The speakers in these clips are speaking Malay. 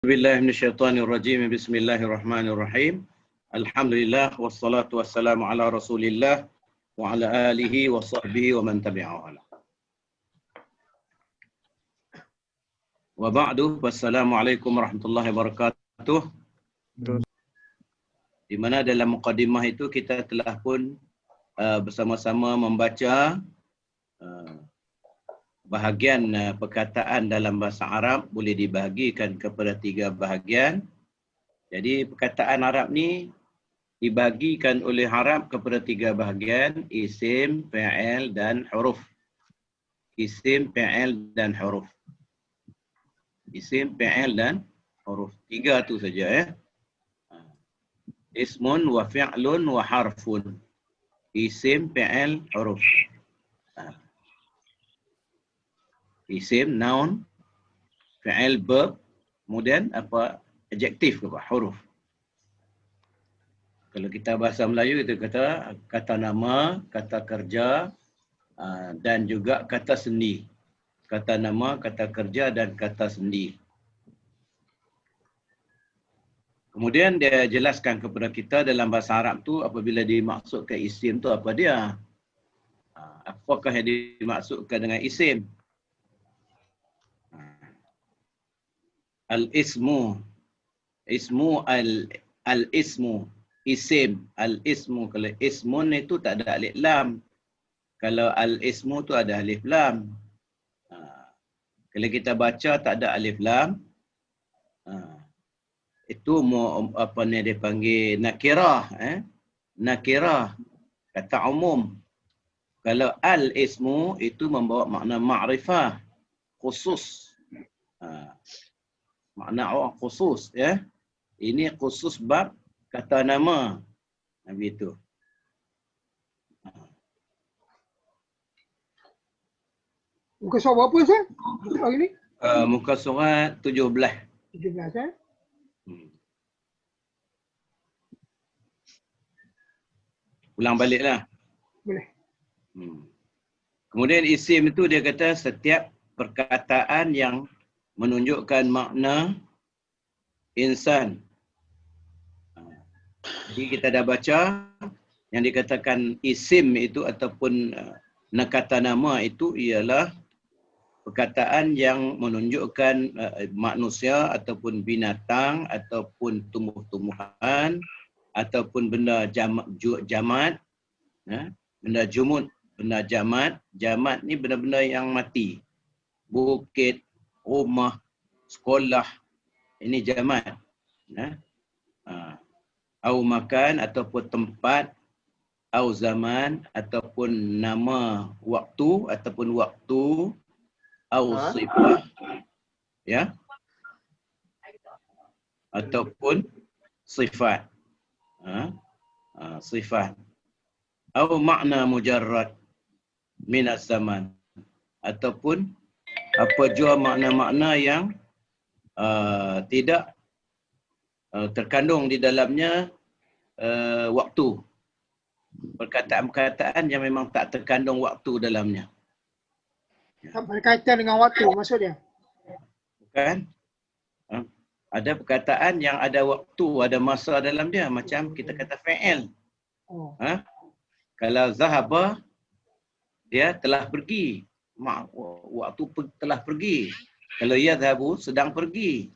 Billahi minasyaitonir rajim. Bismillahirrahmanirrahim. Alhamdulillah wassalatu wassalamu ala Rasulillah wa ala alihi wa sahbihi wa man tabi'ahu. Wa ba'du. Wassalamualaikum warahmatullahi wabarakatuh. Di mana dalam mukadimah itu kita telah pun bersama-sama membaca bahagian perkataan dalam bahasa Arab boleh dibahagikan kepada 3 bahagian. Jadi perkataan Arab ni dibagikan oleh Arab kepada 3 bahagian: isim, fi'il dan huruf. Isim, fi'il dan huruf. Isim, fi'il dan huruf. 3 tu saja Ismun wa fi'lun wa harfun. Isim, fi'il, huruf. Isim, noun, fi'il, verb, kemudian apa? Adjektif ke apa? Huruf. Kalau kita bahasa Melayu kita kata kata nama, kata kerja dan juga kata sendi. Kata nama, kata kerja dan kata sendi. Kemudian dia jelaskan kepada kita dalam bahasa Arab tu apabila dimaksudkan isim tu apa dia? Apakah yang dimaksudkan dengan isim? Al-ismu. Ismu al-ismu. Isim. Al-ismu. Kalau ismun itu tak ada alif lam. Kalau al-ismu tu ada alif lam. Kalau kita baca tak ada alif lam. Itu apa ni dia panggil nakirah. Nakirah. Kata umum. Kalau al-ismu itu membawa makna ma'rifah. Khusus. Makna orang khusus. Ini khusus bab kata nama. Begitu. Muka surat berapa Ustaz? Hari ni? Muka surat 17. 17 Ulang baliklah. Boleh. Kemudian isim itu dia kata setiap perkataan yang menunjukkan makna insan. Jadi kita dah baca yang dikatakan isim itu ataupun nakata nama itu ialah perkataan yang menunjukkan manusia ataupun binatang ataupun tumbuh-tumbuhan ataupun benda jamat, benda jumud, benda jamat. Jamat ni benda-benda yang mati. Bukit, rumah, sekolah, ini jamat. Au makan ataupun tempat, au zaman ataupun nama waktu ataupun waktu, au sifat, ataupun sifat. Sifat. Au makna mujarrad minas zaman, ataupun apa jua makna-makna yang tidak terkandung di dalamnya waktu. Perkataan-perkataan yang memang tak terkandung waktu dalamnya. Tak berkaitan dengan waktu maksudnya? Bukan. Ada perkataan yang ada waktu, ada masa dalam dia. Macam kita kata fi'il. Kalau zahaba, dia telah pergi. Waktu telah pergi. Kalau yadhabu, sedang pergi.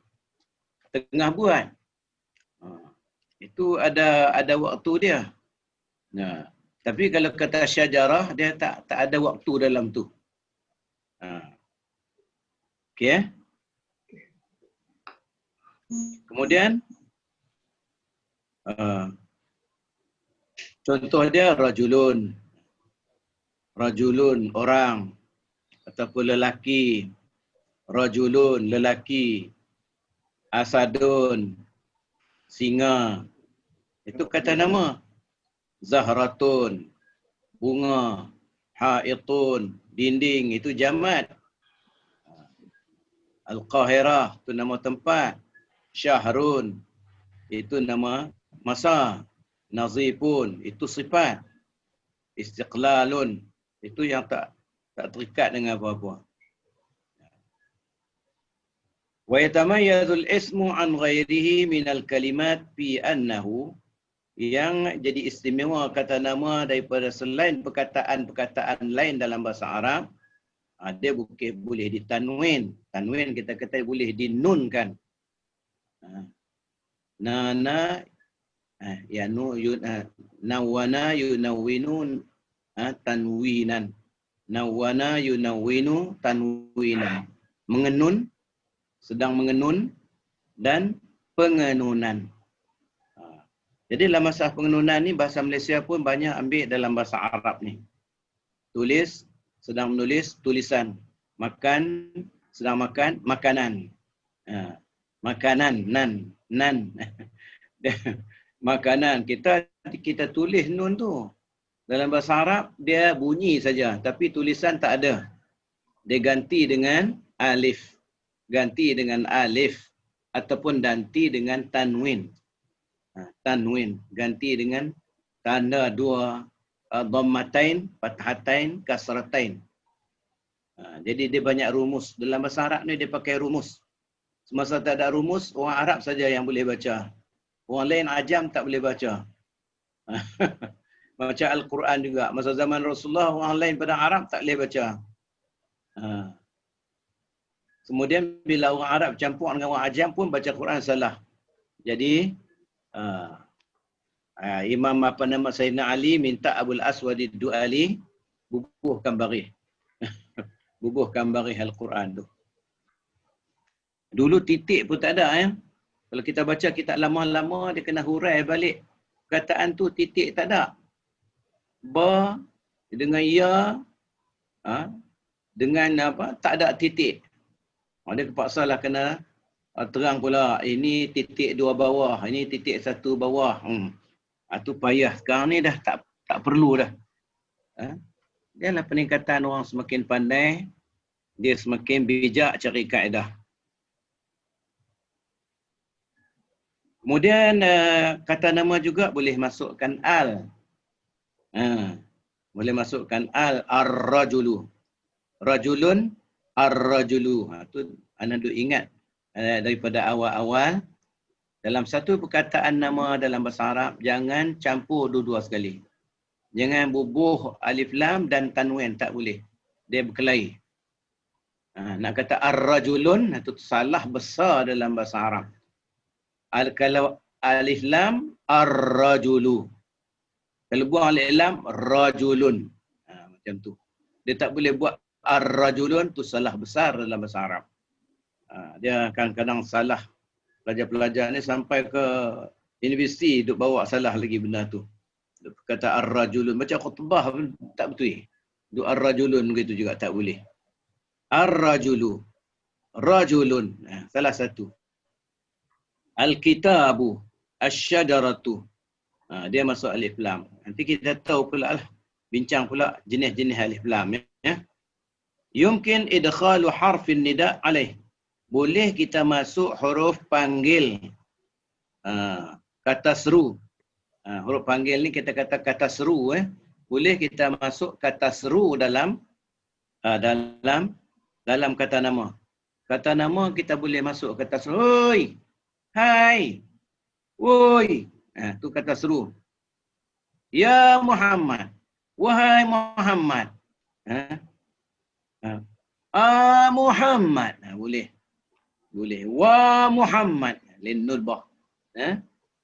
Tengah buat. Itu ada waktu dia. Tapi kalau kata syajarah, dia tak ada waktu dalam tu. Okey. Kemudian contoh dia rajulun. Rajulun orang ataupun lelaki. Rajulun lelaki. Asadun singa. Itu kata nama. Zahratun bunga. Haitun dinding, itu jamat. Al-Qahirah itu nama tempat. Syahrun itu nama masa. Nazifun itu sifat. Istiqlalun itu yang tak terikat dengan apa-apa. Wa yatamayyazul ismu an ghairihi minal kalimat fi annahu, yang jadi istimewa kata nama daripada selain perkataan-perkataan lain dalam bahasa Arab, dia boleh ditanwin. Tanwin kita kata boleh dinunkan. Nana ya nu nawana yunawwinun tanwinan. Nawana yunawwinu tanwinan. Mengenun, sedang mengenun, dan pengenunan. Jadi dalam masalah pengenunan ni, bahasa Malaysia pun banyak ambil dalam bahasa Arab ni. Tulis, sedang menulis, tulisan. Makan, sedang makan, makanan. Makanan, nan. Makanan. Kita tulis nun tu. Dalam bahasa Arab, dia bunyi saja. Tapi tulisan tak ada. Dia ganti dengan alif. Ganti dengan alif. Ataupun ganti dengan tanwin. Tanwin. Ganti dengan tanda dua dhammatain, fathatain, kasratain. Jadi dia banyak rumus. Dalam bahasa Arab ni dia pakai rumus. Semasa tak ada rumus, orang Arab saja yang boleh baca. Orang lain ajam tak boleh baca. Baca Al-Quran juga. Masa zaman Rasulullah, orang lain pada Arab tak boleh baca. Kemudian bila orang Arab campur dengan orang ajam pun baca Quran salah. Jadi Imam Sayyidina Ali minta Abul Aswad Ad-Du'ali bubuhkan barih. Bubuhkan barih Al-Quran tu. Dulu titik pun tak ada. Kalau kita baca kitab lama-lama, dia kena hurai balik. Perkataan tu titik tak ada. Ba dengan ya, dengan apa, tak ada titik. Dia terpaksalah kena terang pula. Ini titik dua bawah, ini titik satu bawah. Itu payah. Sekarang ni dah tak perlu dah. Dialah peningkatan orang semakin pandai, dia semakin bijak cari kaedah. Kemudian kata nama juga boleh masukkan al. Boleh masukkan al, ar-rajulu. Rajulun, ar-rajulu. Itu anda duk ingat daripada awal-awal. Dalam satu perkataan nama dalam bahasa Arab, jangan campur dua-dua sekali. Jangan bubuh alif lam dan tanwin, tak boleh. Dia berkelahi. Nak kata ar-rajulun, itu salah besar dalam bahasa Arab. Kalau alif lam, ar-rajulu. Kalau buang alif lam, rajulun. Macam tu. Dia tak boleh buat ar-rajulun, tu salah besar dalam bahasa Arab. Dia kadang-kadang salah. Pelajar-pelajar ni sampai ke universiti duk bawa salah lagi benda tu. Kata ar-rajulun. Macam khutbah pun tak betul. Duk ar-rajulun begitu juga tak boleh. Ar-rajulu. Rajulun. Salah satu. Al-kitabu. Asy-syajaratu. Dia masuk alif lam. Nanti kita tahu pula lah. Bincang pula jenis-jenis alif lam. Ya. Yumkin idkhalu harfin nida' alaih. Boleh kita masuk huruf panggil. Kata seru. Huruf panggil ni kita kata kata seru. Boleh kita masuk kata seru dalam kata nama. Kata nama kita boleh masuk kata seru. Oi! Hai! Woi! Tu kata seru. Ya Muhammad. Wahai Muhammad. Muhammad. Boleh. Boleh. Wa Muhammad. Linnul bah.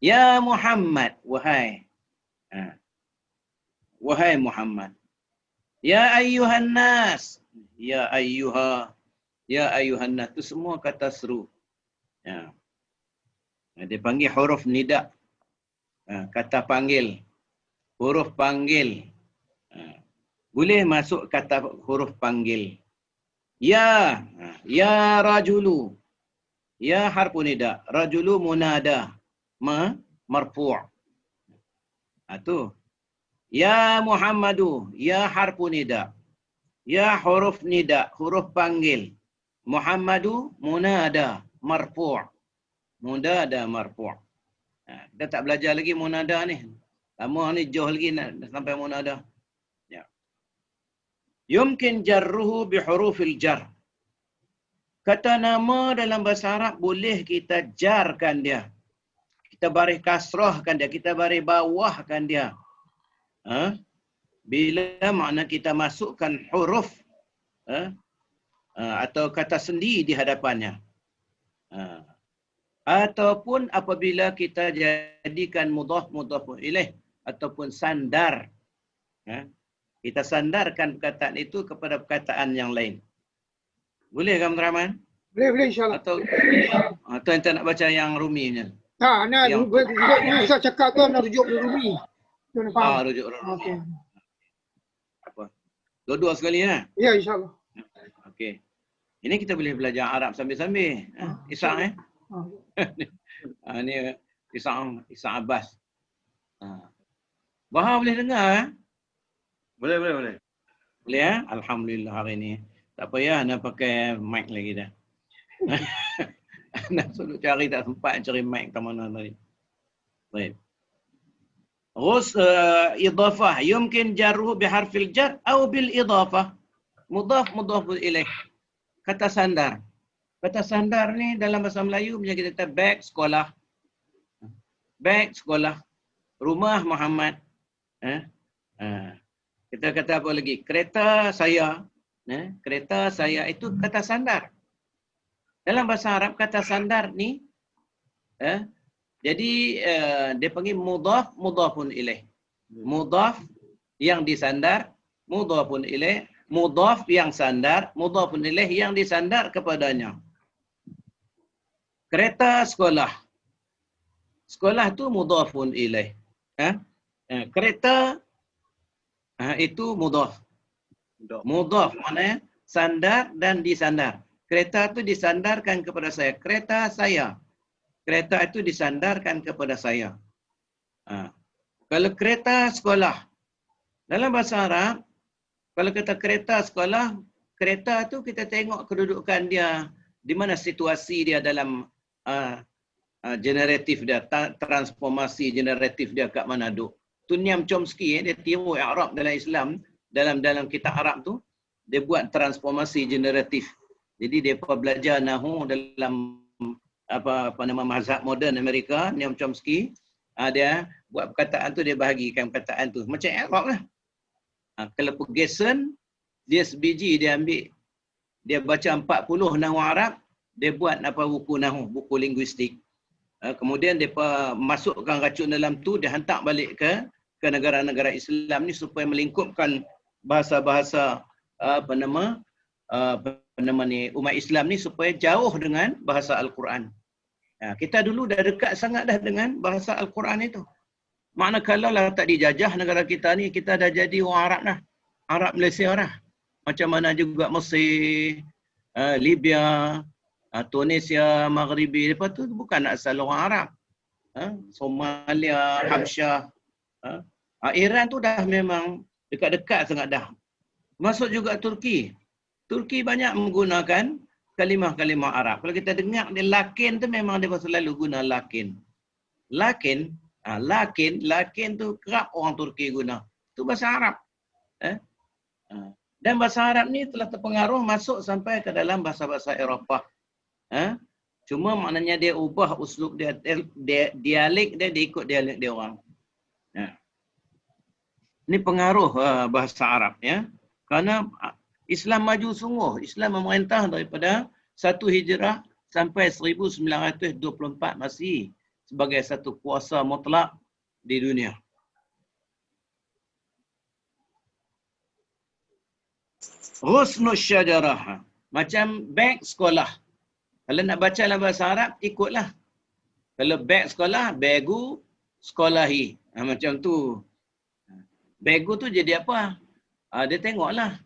Ya Muhammad. Wahai. Wahai Muhammad. Ya ayyuhan nas. Ya ayyuha. Ya ayyuhan nas. Itu semua kata seru. Dia panggil huruf nida'. Kata panggil. Huruf panggil. Boleh masuk kata huruf panggil. Ya. Ya rajulu. Ya harfu nida'. Rajulu munada. Marfu'. Itu. Ya Muhammadu. Ya harfu nida'. Ya huruf nida'. Huruf panggil. Muhammadu munada. Marfu'. Munada marfu'. Kita tak belajar lagi munada ni. Lama ni jauh lagi nak sampai munada. Ya. Yumkin jarruhu bi hurufil jar. Kata nama dalam bahasa Arab boleh kita jarkan dia. Kita baris kasrahkan dia, kita baris bawahkan dia. Bila makna kita masukkan huruf atau kata sendi di hadapannya. Ataupun apabila kita jadikan mudhaf ilaih ataupun sandar. Kita sandarkan perkataan itu kepada perkataan yang lain. Boleh kan Rahman? Boleh insyaAllah. Atau ente nak baca yang ruminya? Nah, Yang- Ustaz cakap tu nak rujuk Rumi. Tuan faham? Rujuk rumi. Okey. Apa? Dua-dua sekali ya? Ya, insyaAllah. Okey. Ini kita boleh belajar Arab sambil-sambil. Isang Ni Isang Abbas. Bahar boleh dengar Boleh. Boleh ya? Alhamdulillah hari ni. Tak payah nak pakai mic lagi dah. Nak suruh cari tak sempat cari mic ke mana tadi. Baik. Terus idafah. Yumkin jarruhu biharfil jar atau bil idafah. Mudhaf ilaih. Kata sandar. Kata sandar ni dalam bahasa Melayu punya kita kata beg sekolah. Beg sekolah. Rumah Muhammad. Kita kata apa lagi? Kereta saya. Kereta saya itu kata sandar. Dalam bahasa Arab kata sandar ni jadi dia panggil mudhafun ilaih. Mudhaf yang disandar, mudhafun ilaih, mudhaf yang sandar, mudhafun ilaih yang disandar kepadanya. Kereta sekolah. Sekolah tu mudhafun ilaih. Kereta itu mudhaf. Mudhaf maknanya sandar dan disandar. Kereta itu disandarkan kepada saya. Kereta saya. Kereta itu disandarkan kepada saya. Kalau kereta sekolah. Dalam bahasa Arab, kalau kata kereta sekolah, kereta itu kita tengok kedudukan dia. Di mana situasi dia dalam generatif dia. Transformasi generatif dia kat mana duduk. Tu Niam Chomsky, dia tiru Arab dalam Islam. Dalam kitab Arab tu, dia buat transformasi generatif. Jadi dia belajar nahu dalam apa nama mazhab moden Amerika, Niam Chomsky. Dia buat perkataan tu, dia bahagikan perkataan tu. Macam Arab lah. Kalau Ferguson, dia sebiji dia ambil. Dia baca 40 nahu Arab, dia buat buku nahu, buku linguistik. Kemudian dia masukkan racun dalam tu, dia hantar balik ke negara-negara Islam ni supaya melingkupkan bahasa-bahasa umat Islam ni supaya jauh dengan bahasa Al-Quran. Kita dulu dah dekat sangat dah dengan bahasa Al-Quran itu. Makna kalau lah tak dijajah negara kita ni, kita dah jadi orang Arab dah. Arab Malaysia dah. Macam mana juga Mesir, Libya, Tunisia, Maghribi, lepas tu bukan asal orang Arab. Somalia, Habsyah. Iran tu dah memang dekat-dekat sangat dah. Masuk juga Turki. Turki banyak menggunakan kalimah-kalimah Arab. Kalau kita dengar dia lakin tu memang dia selalu guna lakin. Lakin tu kerap orang Turki guna. Tu bahasa Arab. Dan bahasa Arab ni telah terpengaruh masuk sampai ke dalam bahasa-bahasa Eropah. Cuma maknanya dia ubah uslub dia, dialek dia ikut dialek dia orang. Ini pengaruh bahasa Arab ya. Kerana Islam maju sungguh. Islam memerintah daripada 1 Hijrah sampai 1924 masih sebagai satu kuasa mutlak di dunia. Husnul syajarah. Macam beg sekolah. Kalau nak baca dalam bahasa Arab, ikutlah. Kalau beg sekolah, begu sekolahi. Macam tu. Begu tu jadi apa? Dia tengoklah.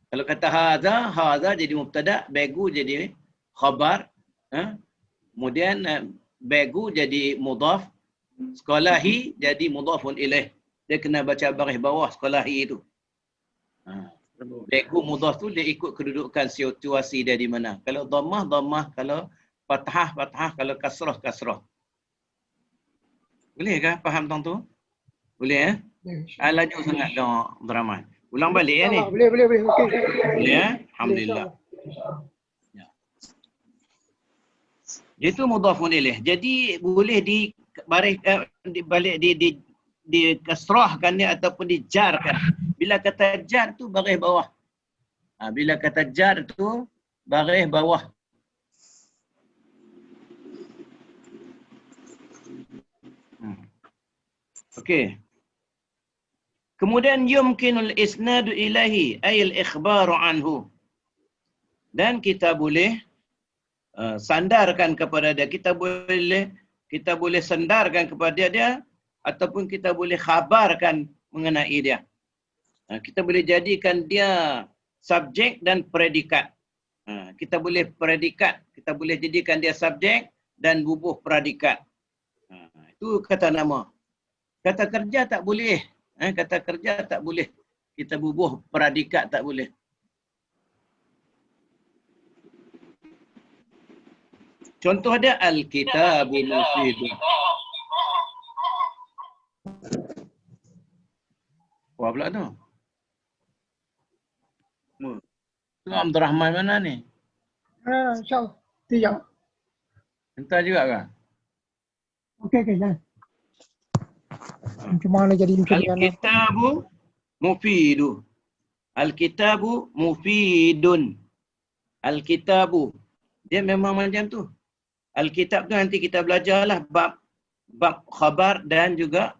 Kalau kata haza jadi mubtada, begu jadi khabar. Kemudian begu jadi mudhaf, sekolahi jadi mudhafun ilaih. Dia kena baca baris bawah sekolahi itu. Begu mudhaf tu dia ikut kedudukan situasi dia di mana. Kalau dhammah, kalau fathah, kalau kasrah. Boleh ke faham tentang tu? Boleh ya? Laju sangat dah Abdurrahman. Ulang balik ya ni? Boleh. Okey. Boleh ya? Alhamdulillah. Ya. Itu mudhafun ilaih. Jadi boleh di kasrahkan dia ataupun dijarkan. Bila kata jar tu baris bawah. Bila kata jar tu baris bawah. Okey. Kemudian yumkinul isnadu ilahi ay al-ikhbaru anhu. Dan kita boleh sandarkan kepada dia. Kita boleh sandarkan kepada dia ataupun kita boleh khabarkan mengenai dia. Kita boleh jadikan dia subjek dan predikat. Kita boleh jadikan dia subjek dan bubuh predikat. Itu kata nama. Kata kerja tak boleh. Kata kerja tak boleh. Kita bubuh predikat tak boleh. Contoh dia al-kitabu mufidun. Wah pula tu. Tu Abdul Rahman mana ni? InsyaAllah. Tidak. Entah juga kan? Okey, jangan. Macam mana jadi macam ni? Al-kitabu mufidu. Al-kitabu mufidun. Al-kitabu. Dia memang macam tu. Al-kitab tu nanti kita belajarlah bab khabar dan juga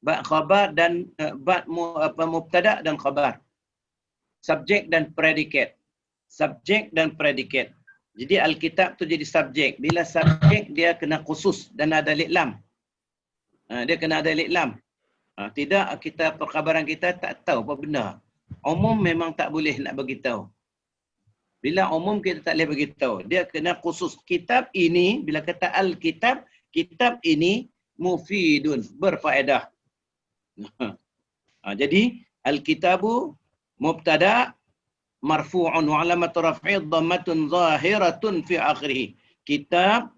bab khabar dan bab mubtada dan khabar. Subjek dan predikat. Subjek dan predikat. Jadi al-kitab tu jadi subjek. Bila subjek dia kena khusus dan ada alif lam. Dia kena ada alif lam. Tidak kita perkhabaran kita tak tahu apa benda. Umum memang tak boleh nak bagi tahu. Bila umum kita tak boleh bagi tahu. Dia kena khusus. Kitab ini bila kata al-kitab, kitab ini mufidun, berfaedah. Jadi al-kitabu mubtada marfu'un wa alamatu raf'i dhammatun zahiratun fi akhirih. Kitab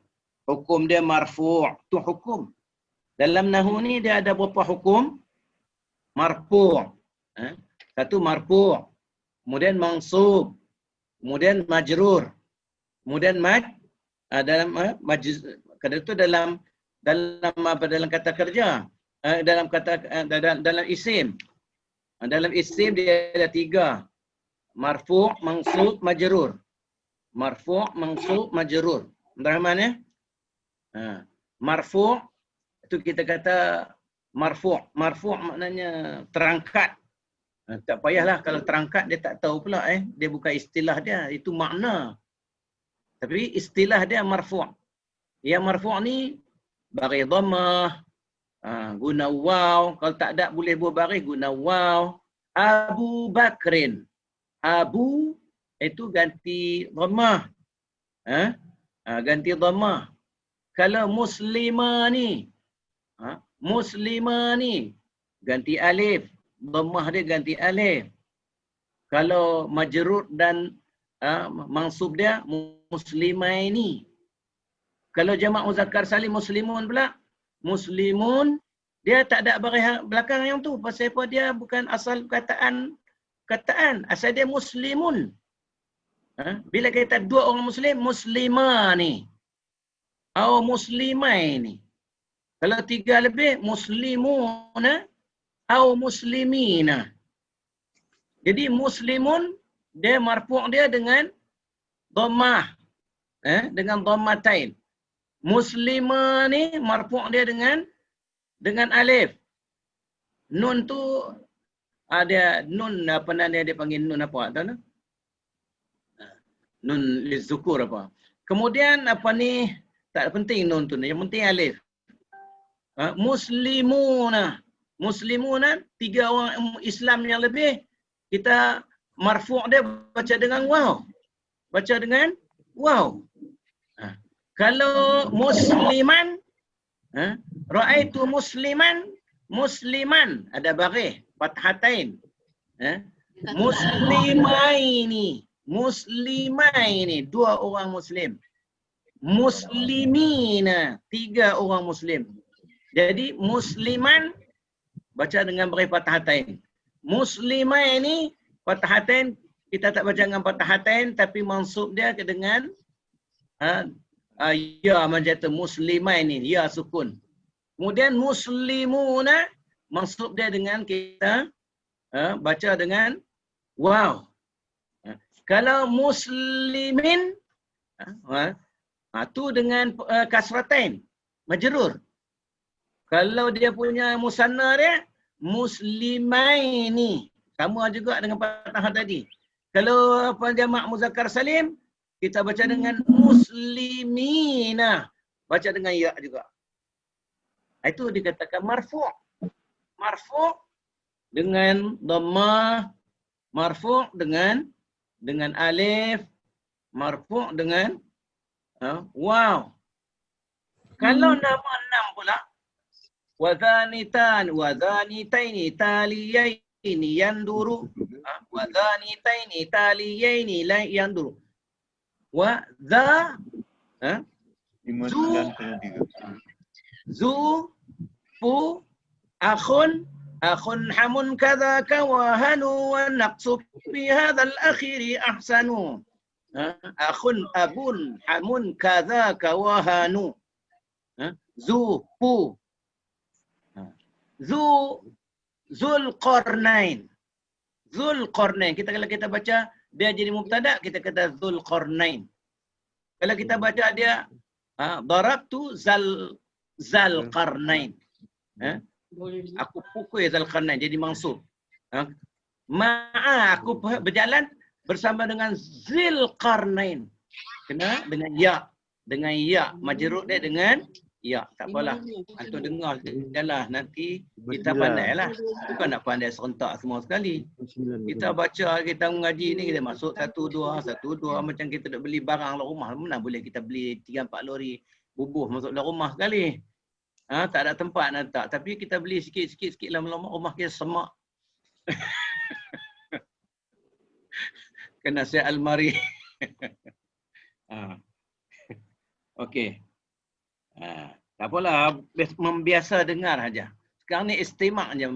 hukum dia marfu', tu hukum. Dalam nahwu ni dia ada beberapa hukum. Marfu'. Satu marfu', kemudian mansub, kemudian majrur, kemudian dalam kata kerja, dalam isim. Dalam isim dia ada 3. Marfu', mansub, majrur. Marfu', mansub, majrur. Rahman ya? Marfu' itu kita kata marfu'. Marfu' maknanya terangkat. Tak payahlah kalau terangkat dia tak tahu pula dia bukan istilah dia, itu makna. Tapi istilah dia marfu'. Yang marfu' ni baris dhammah, guna waw, kalau tak ada boleh buat baris guna waw. Abu Bakrin. Abu itu ganti dhammah. Ganti dhammah. Kalau muslimah ni ganti alif. Dhammah dia ganti alif. Kalau majrur dan mansub dia muslimaini. Kalau jamak muzakkar salim muslimun pula, muslimun dia tak ada baris belakang yang tu. Pasal apa? Dia bukan asal kataan, asal dia muslimun. Bila kita 2 orang muslim, muslimani atau muslimaini. Kalau 3 lebih, muslimuna atau muslimina. Jadi muslimun dia marfu' dia dengan dhammah, dengan dhammatain. Muslimani marfu' dia dengan alif. Nun tu ada nun apa namanya dia panggil nun apa tahu tak? Nun lizukur apa. Kemudian apa ni tak penting nun tu, yang penting alif. Muslimuna. Muslimuna 3 orang Islam yang lebih kita marfu' dia baca dengan waw. Baca dengan waw. Kalau musliman, ra'aitu musliman ada baris fathatain. Muslimaini 2 orang muslim. Muslimina 3 orang muslim. Jadi musliman baca dengan baris fathatain. Muslimaini fathatain kita tak baca dengan fathatain tapi mansub dia dengan Ya macam muslimain ni, ya sukun. Kemudian muslimuna maksud dia dengan kita baca dengan waw. Kalau muslimin tu dengan kasratain, majrur. Kalau dia punya musanna dia muslimaini, sama juga dengan fathah tadi. Kalau jamak muzakkar salim, kita baca dengan muslimina, baca dengan ya juga. Itu dikatakan marfu'. Marfu' dengan dhammah, marfu' dengan alif, marfu' dengan waw. Kalau nama enam pula, wadhanitan, wadhanitaini, taliyaini, yanduru. Wadhanitaini, taliyaini, yanduru. Wadha, zu, fu, akhun, akhun hamun kadhaka wa hanu wa naqsu fi hadzal akhiri ahsanu. Akhun abun hamun kadhaka wa hanu. Zu, fu. Zulqarnain. Zulqarnain. Kalau kita baca dia jadi mubtada, kita kata Zulqarnain. Kalau kita baca dia darabtu Zalqarnain. Aku pukul Zalqarnain jadi mansub. Aku berjalan bersama dengan Zilqarnain. Kena dengan ya. Dengan ya. Majrur dia dengan ya. Tak apalah. Antum dengar jelah. Nanti kita pandai lah. Bukan nak pandai serentak semua sekali. Kita baca, kita mengaji ni, kita masuk satu dua. Macam kita nak beli barang dalam rumah. Mana boleh kita beli 3-4 lori bubuh masuk dalam rumah sekali. Tak ada tempat nak letak. Tapi kita beli sikit-sikit lama-lama rumah kita semak. Kena saya almari. Okey. Tak apalah, membiasa dengar saja. Sekarang ni istimak je.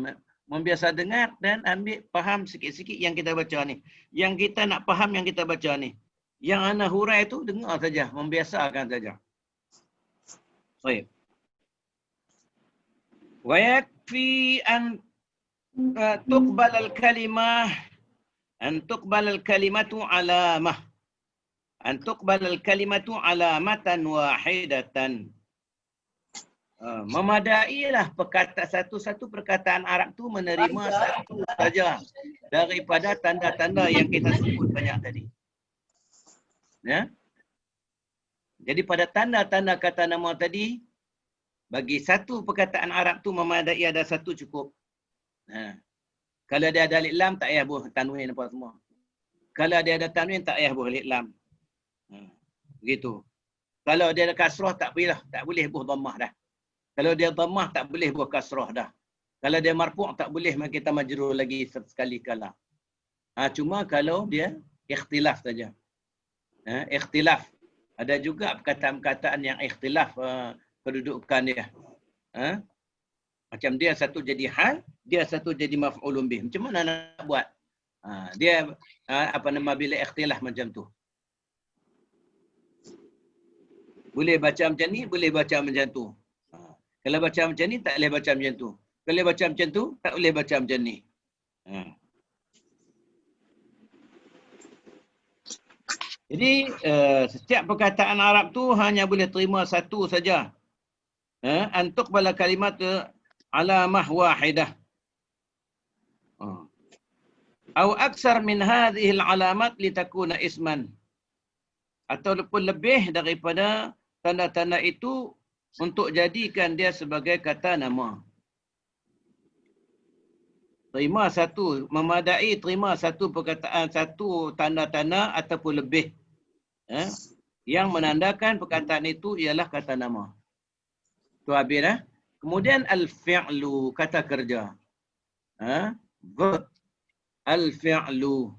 Membiasa dengar dan ambil faham sikit-sikit yang kita baca ni. Yang kita nak faham yang kita baca ni. Yang ana hurai tu dengar saja, membiasakan saja. Baik. Wa yakfi an tuqbal al-kalimah an tuqbal al-kalimatu alamah. An tuqbal al-kalimatu alamatan wahidatan. Memadailah satu perkataan Arab tu menerima satu saja daripada tanda-tanda yang kita sebut banyak tadi. Ya? Jadi pada tanda-tanda kata nama tadi, bagi satu perkataan Arab tu memadai ada satu cukup. Kalau dia ada alif lam tak payah buh tanwin apa semua. Kalau dia ada tanwin tak payah buh alif lam. Begitu. Kalau dia ada kasrah tak boleh buh dhammah dah. Kalau dia dhammah tak boleh buh kasrah dah. Kalau dia marfu' tak boleh kita majrur lagi sekali kala. Cuma kalau dia ikhtilaf saja. Ikhtilaf. Ada juga perkataan-perkataan yang ikhtilaf kedudukan dia. Macam dia satu jadi hal, dia satu jadi maf'ulun bih. Macam mana nak buat? Dia bila ikhtilaf macam tu. Boleh baca macam ni, boleh baca macam tu. Kalau baca macam ni, tak boleh baca macam tu. Kalau baca macam tu, tak boleh baca macam ni. Jadi, setiap perkataan Arab tu hanya boleh terima satu saja. Antuk bala kalimat alamah wahidah. Atau aksar min hadhihi al-alamat litakuna isman. Ataupun lebih daripada tanda-tanda itu untuk jadikan dia sebagai kata nama. Terima satu, memadai terima satu perkataan, satu tanda-tanda ataupun lebih. Yang menandakan perkataan itu ialah kata nama. Tu habis dah. Kemudian al-fi'lu, kata kerja. Verb. Al-fi'lu.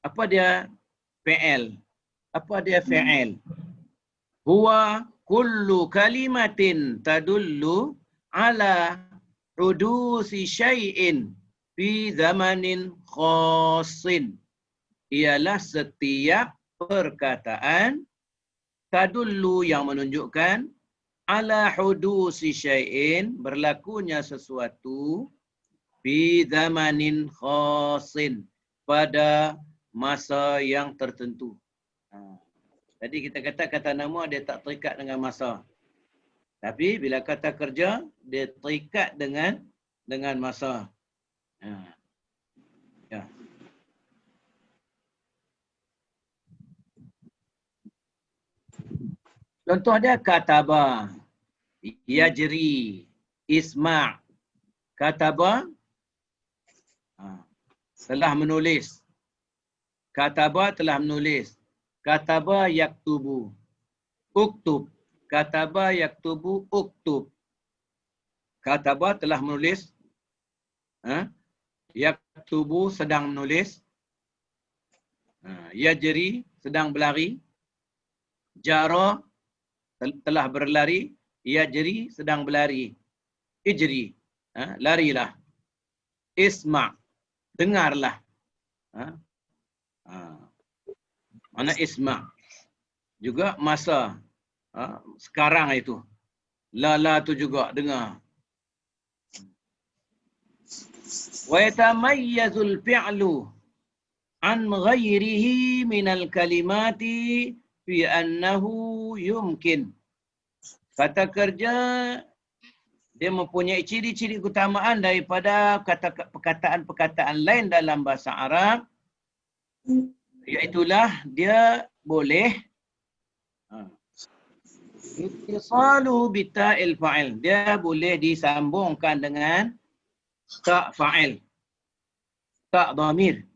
Apa dia fi'il? Apa dia fi'il? Huwa kullu kalimatin tadullu ala hudusi syai'in fi zamanin khassin. Ialah setiap perkataan tadullu yang menunjukkan ala hudusi syai'in berlakunya sesuatu fi zamanin khasin pada masa yang tertentu. Jadi kita kata nama dia tak terikat dengan masa. Tapi bila kata kerja dia terikat dengan masa. Ya. Contoh dia kataba, yajri, isma'. Kataba telah menulis. Kataba telah menulis. Kataba yaktubu. Uktub. Kataba yaktubu uktub. Kataba telah menulis. Yaktubu sedang menulis. Yajri sedang berlari. Jara telah berlari. Yajri sedang berlari. Ijri. Larilah. Isma'. Dengarlah. Mana isma' juga masa sekarang itu. La tu juga dengar. Wa yatamayyazul fi'lu an ghairihi minal kalimati fi annahu yumkin. Kata kerja dia mempunyai ciri-ciri keutamaan daripada perkataan-perkataan lain dalam bahasa Arab. Iaitulah dia boleh ittisalu bita'il fa'il. Dia boleh disambungkan dengan tak fa'il. Tak dhamir.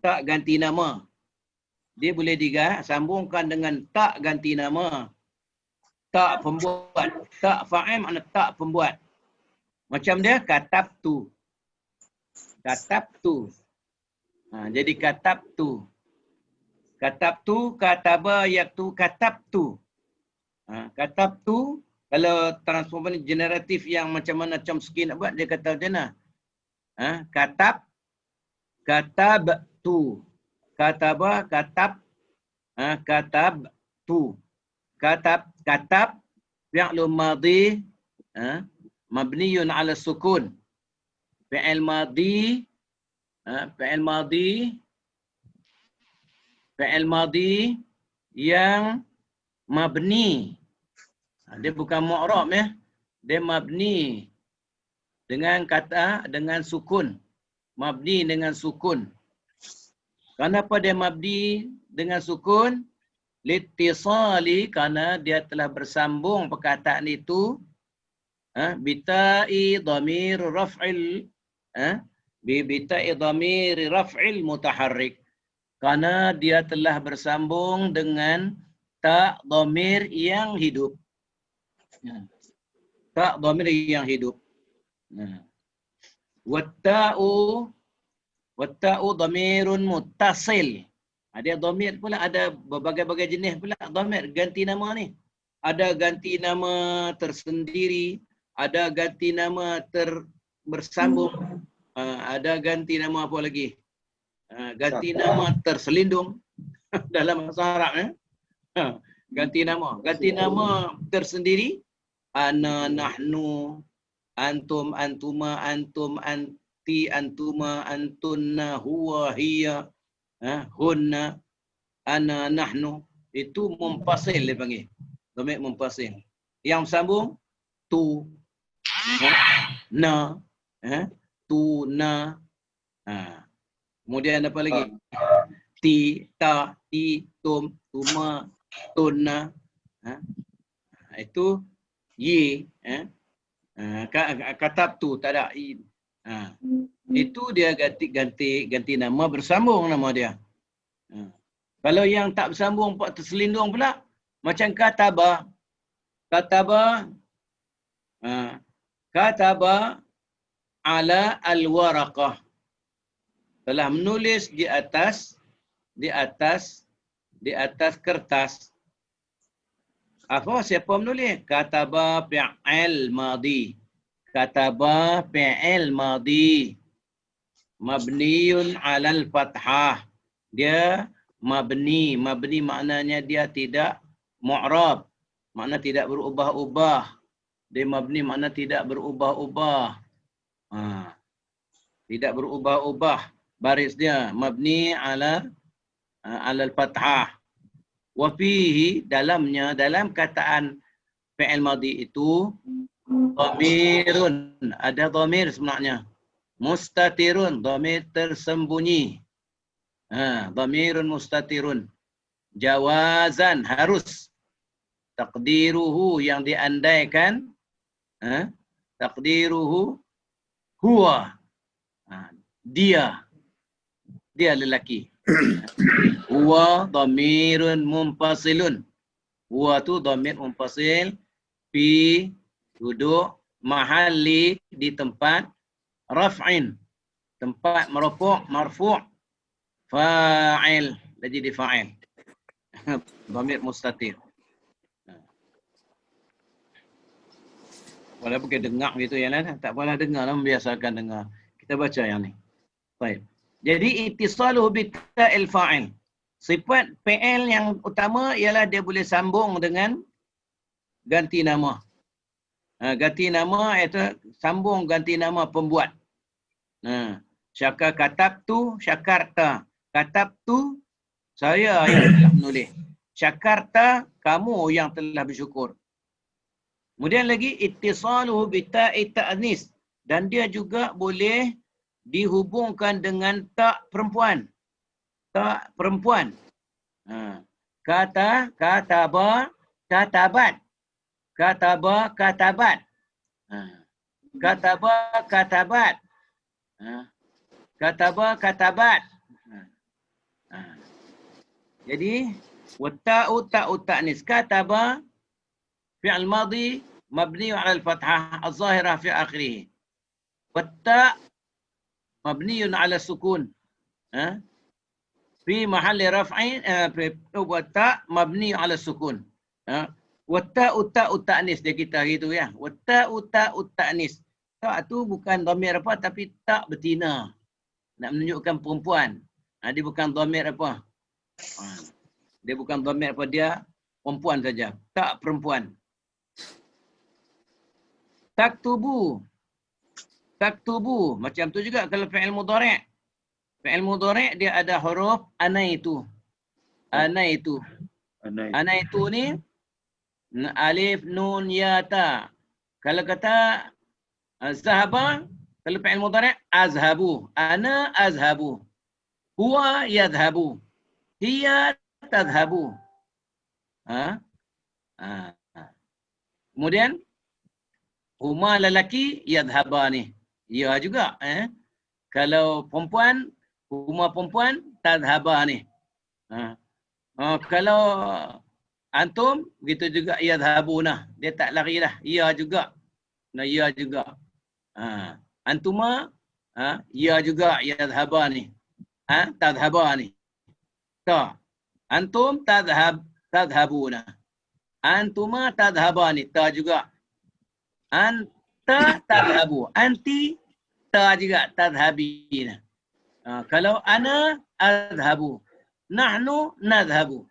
Tak ganti nama. Dia boleh disambungkan dengan tak ganti nama. Tak pembuat. Tak fa'il makna tak pembuat. Macam dia katabtu. Katabtu. Jadi katabtu. Katabtu, kataba, yaktu, katabtu. Katabtu, kalau transformasi generatif yang macam mana Chomsky nak buat, dia kata macam mana? Katabtu. Kataba, katabtu. Katab, fi'lu madhi, mabniyun ala sukun. Fi'il madhi, fi'il madhi yang mabni. Dia bukan mu'rab ya. Dia mabni dengan sukun. Mabni dengan sukun. Kenapa dia mabni dengan sukun? Litisali, kerana dia telah bersambung perkataan itu bita'i dhamir raf'il bita'i dhamir raf'il mutaharrik. Kerana dia telah bersambung dengan tak dhamir yang hidup. Tak dhamir yang hidup. Watta'u dhamirun muttasil. Dia dhamir pula ada berbagai-bagai jenis pula dhamir ganti nama ni. Ada ganti nama tersendiri, ada ganti nama bersambung, ada ganti nama apa lagi? Ganti nama terselindung dalam bahasa Arab ganti nama tersendiri. Ana, nahnu, antum, antuma, antum, anti, antuma, antunna, huwa, hiya, hunna, ana, nahnu. Itu mumpasil dia panggil. Dhamir mumpasil. Yang sambung tu, na, tu, na. Kemudian apa lagi? Ti, ta, ti, tum, tuma, tunna. Itu ye. Katab tu tak ada i. Itu dia ganti nama bersambung nama dia. Kalau yang tak bersambung terselindung pula macam kataba. Kataba ala al-waraqah. Telah menulis di atas kertas. Apa siapa menulis? Kataba fi'il madhi. Kataba fi'il madhi. Mabniun 'alal fathah. Dia mabni. Mabni maknanya dia tidak mu'rab, makna tidak berubah-ubah. Dia mabni makna tidak berubah-ubah. Tidak berubah-ubah baris dia, mabni ala al-fathah. Wa fihi, dalamnya, dalam kataan fi'il madhi itu dhamirun, ada dhamir sebenarnya. Mustatirun, dhamir tersembunyi. Dhamirun mustatirun. Jawazan, harus. Taqdiruhu, yang diandaikan. Taqdiruhu huwa, dia lelaki. Huwa dhamirun munfasilun. Huwa tu dhamir munfasil fi duduk mahalli, di tempat raf'in, tempat marfu', fa'il, jadi fa'il. Dhamir mustatir. Walaupun kita dengar gitu ya, tak apalah dengar, membiasakan dengar. Kita baca yang ni. Baik. Jadi ittisaluhu bi ta'il fa'il. Sifat fi'il yang utama ialah dia boleh sambung dengan ganti nama. Ganti nama itu sambung ganti nama pembuat. Syakar katabtu, syakarta. Katabtu, saya yang telah menulis. Syakarta, kamu yang telah bersyukur. Kemudian lagi ittisaluhu bi ta'i ta'nis, dan dia juga boleh dihubungkan dengan tak perempuan. Tak perempuan. Kata, kataba, katabat. Kataba, katabat. Kataba, katabat. Kataba, katabat. Jadi, watta'u ta'u ta'nis. Kataba, fi'al madhi, mabni ala al-fathah, al-zahirah fi akhirih. Watta' mabni ala sukun. Fi mahalli raf'in, watta' mabni ala sukun. Watta'u ta'u ta'nis, dia kita gitu ya. Watta'u ta'u ta'nis. Tak tu bukan dhamir apa, tapi tak betina. Nak menunjukkan perempuan. Dia bukan dhamir apa. Dia bukan dhamir apa, dia perempuan saja. Tak perempuan. Taktubu. Taktubu. Macam tu juga kalau fi'il mudhari'. Fi'il mudhari' dia ada huruf anaitu. Anaitu. Anaitu ni alif, nun, ya, ta. Kalau kata zahaba, kalau fi'il mudhari' azhabu. Ana azhabu. Huwa yadhhabu. Hiya tadhhabu. Kemudian huma lelaki, yadhhabani. Ya juga. Kalau perempuan, huma perempuan, tadhhabani. Kalau antum, begitu juga yadhhabuna. Dia tak lari dah. Ya juga. Ya juga. Antuma, ya juga, yadhhabani. Tadhhabani. Tak. Antum tadhhabuna. Antuma tadhhabani. Ta juga. Anta tadhhabu. Anti ta juga, tadhhabina. Kalau ana adhhabu. Nahnu nadhhabu.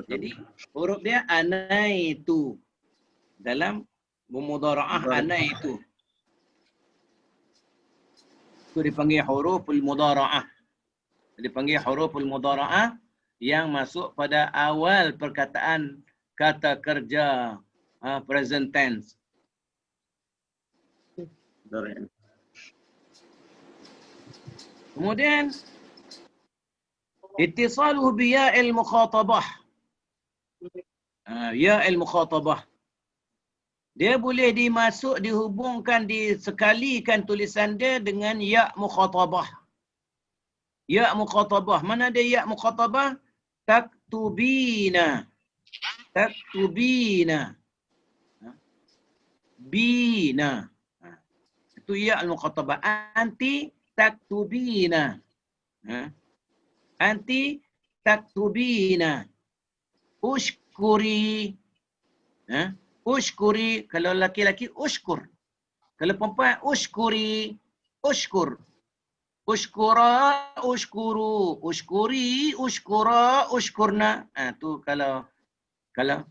Jadi huruf dia anaitu. Dalam mudhara'ah anaitu. Itu dipanggil huruful mudhara'ah. Dipanggil huruful mudhara'ah yang masuk pada awal perkataan kata kerja present tense. Kemudian ittisaluhu bi ya'il mukhatabah. Ya'il mukhatabah. Dia boleh dihubungkan, disekalikan tulisan dia dengan ya' mukhatabah. Ya' mukhatabah. Mana dia ya' mukhatabah? Taktubina. Taktubina. Bina. Itu ya' al-mukhatabah. Anti taktubina. Anti taktubina. Ushkuri. Ushkuri. Kalau laki-laki, ushkur. Kalau perempuan, ushkuri. Ushkur. Ushkura, ushkuru. Ushkuri, ushkura, ushkurna. Tu kalau Kalau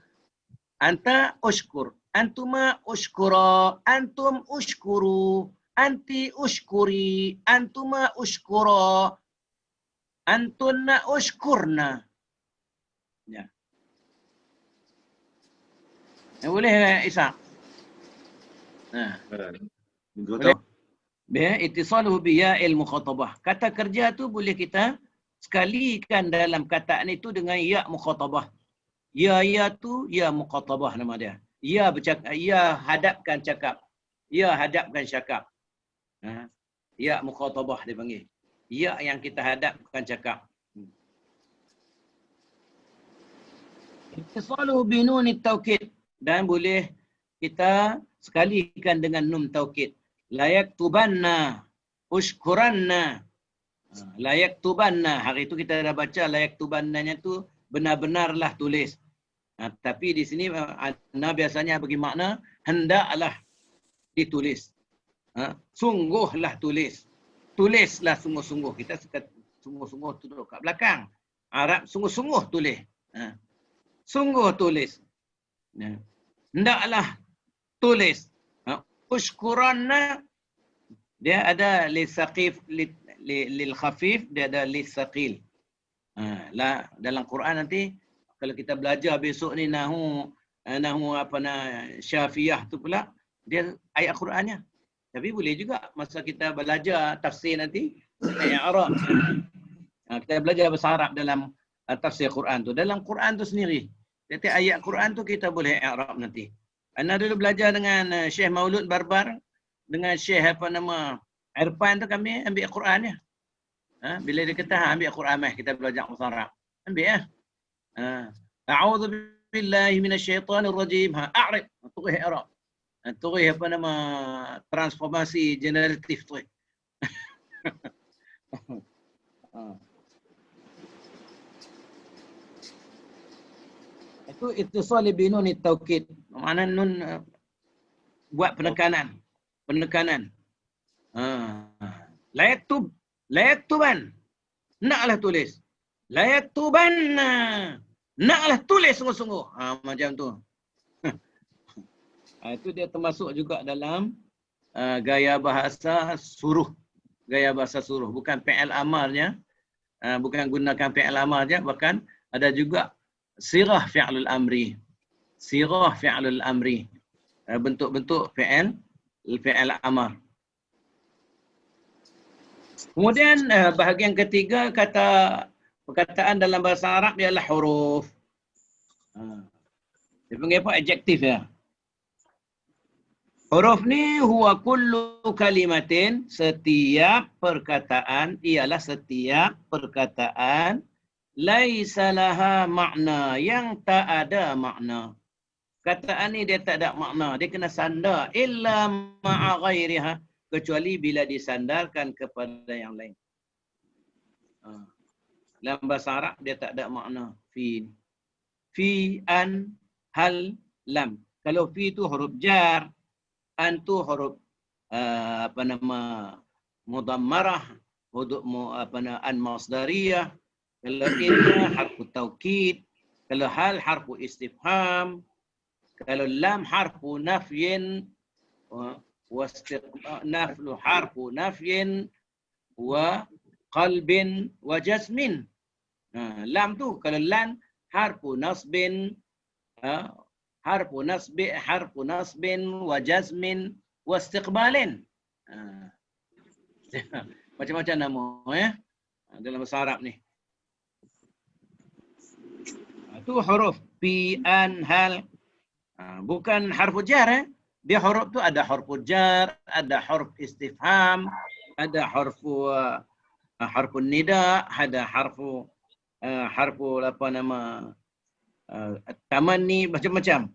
anta ushkur, antuma ushkura, antum ushkuru, anti ushkuri, antuma ushkura, antunna ushkurna. Ya. Boleh Isa? Nah. Boleh. Ittisaluhu bi ya'il mukhatabah. Kata kerja tu boleh kita sekalikan dalam kataan itu dengan ya mukhatabah. Ya tu ya mukhatabah nama dia. Ya bercakap, ya hadapkan cakap. Ya hadapkan cakap. Ha? Ya mukhatabah dia panggil. Ya yang kita hadapkan cakap. Ittisaluhu bi nun at-taukid, dan boleh kita sekalikan dengan nun taukid. Layak tubanna, ushkuranna. Layak tubanna. Hari itu kita dah baca layak tubannanya tu benar-benarlah tulis. Tapi di sini anna biasanya bagi makna hendaklah ditulis. Sungguhlah tulis. Tulislah sungguh-sungguh. Kita suka sungguh-sungguh tu duduk kat belakang. Arab sungguh-sungguh tulis. Sungguh tulis. Hendaklah tulis. Ushkuranna, dia ada lisaqif lil khafif, dia ada lisaqil. Lah dalam Quran nanti kalau kita belajar besok ni nahu syafiyah tu pula dia ayat Qurannya. Tapi boleh juga masa kita belajar tafsir nanti ayat Arab. Kita belajar bahasa Arab dalam tafsir Quran tu. Dalam Quran tu sendiri. Jadi ayat Quran tu kita boleh Arab nanti. Ana dulu belajar dengan Syekh Maulud Barbar, dengan Syekh Irfan tu kami ambil Quran ya. Bila dia kata ambil Quran kita belajar bahasa Arab. Ambil ya. A'udzu billahi minasyaitonir rajim. A'rif. Tulis Arab. Tulis transformasi generatif tu. Itu ittisal bi nun at-taukid. Makna nun buat penekanan. La yaktuban. Naklah tulis. La yaktubanna. Naklah tulis sungguh-sungguh. Macam tu. Itu dia termasuk juga dalam gaya bahasa suruh. Gaya bahasa suruh. Bukan fi'il amarnya. Bukan gunakan fi'il amarnya. Bahkan ada juga sirah fi'lul amri. Sirah fi'lul amri. Bentuk-bentuk fi'il amar. Kemudian bahagian ketiga perkataan dalam bahasa Arab ialah huruf. Dia panggil apa? Adjektif ya. Huruf ni huwa kullu kalimatin, setiap perkataan ialah setiap perkataan laisa laha makna, yang tak ada makna. Kataan ni dia tak ada makna, dia kena sandar illa ma'a ghairiha, kecuali bila disandarkan kepada yang lain. Dalam bahasa Arab dia tak ada makna fi, an, hal, lam. Kalau fi tu huruf jar, an tu huruf mudammarah, an masdariyah. Kalau inna harfu taukid, kalau hal harfu istifham, kalau lam harfu nafyin naflu harfu nafyin wa qalbin wa jazmin. Lam tu kalau lam harfu nasbin wa jazmin wa istiqbalin. Macam-macam nama ya dalam bahasa Arab ni. Itu huruf fi, an, hal. Bukan harfu jar. Dia huruf tu ada huruf jar, ada huruf istifham, ada huruf nida, ada huruf tamanni, macam-macam.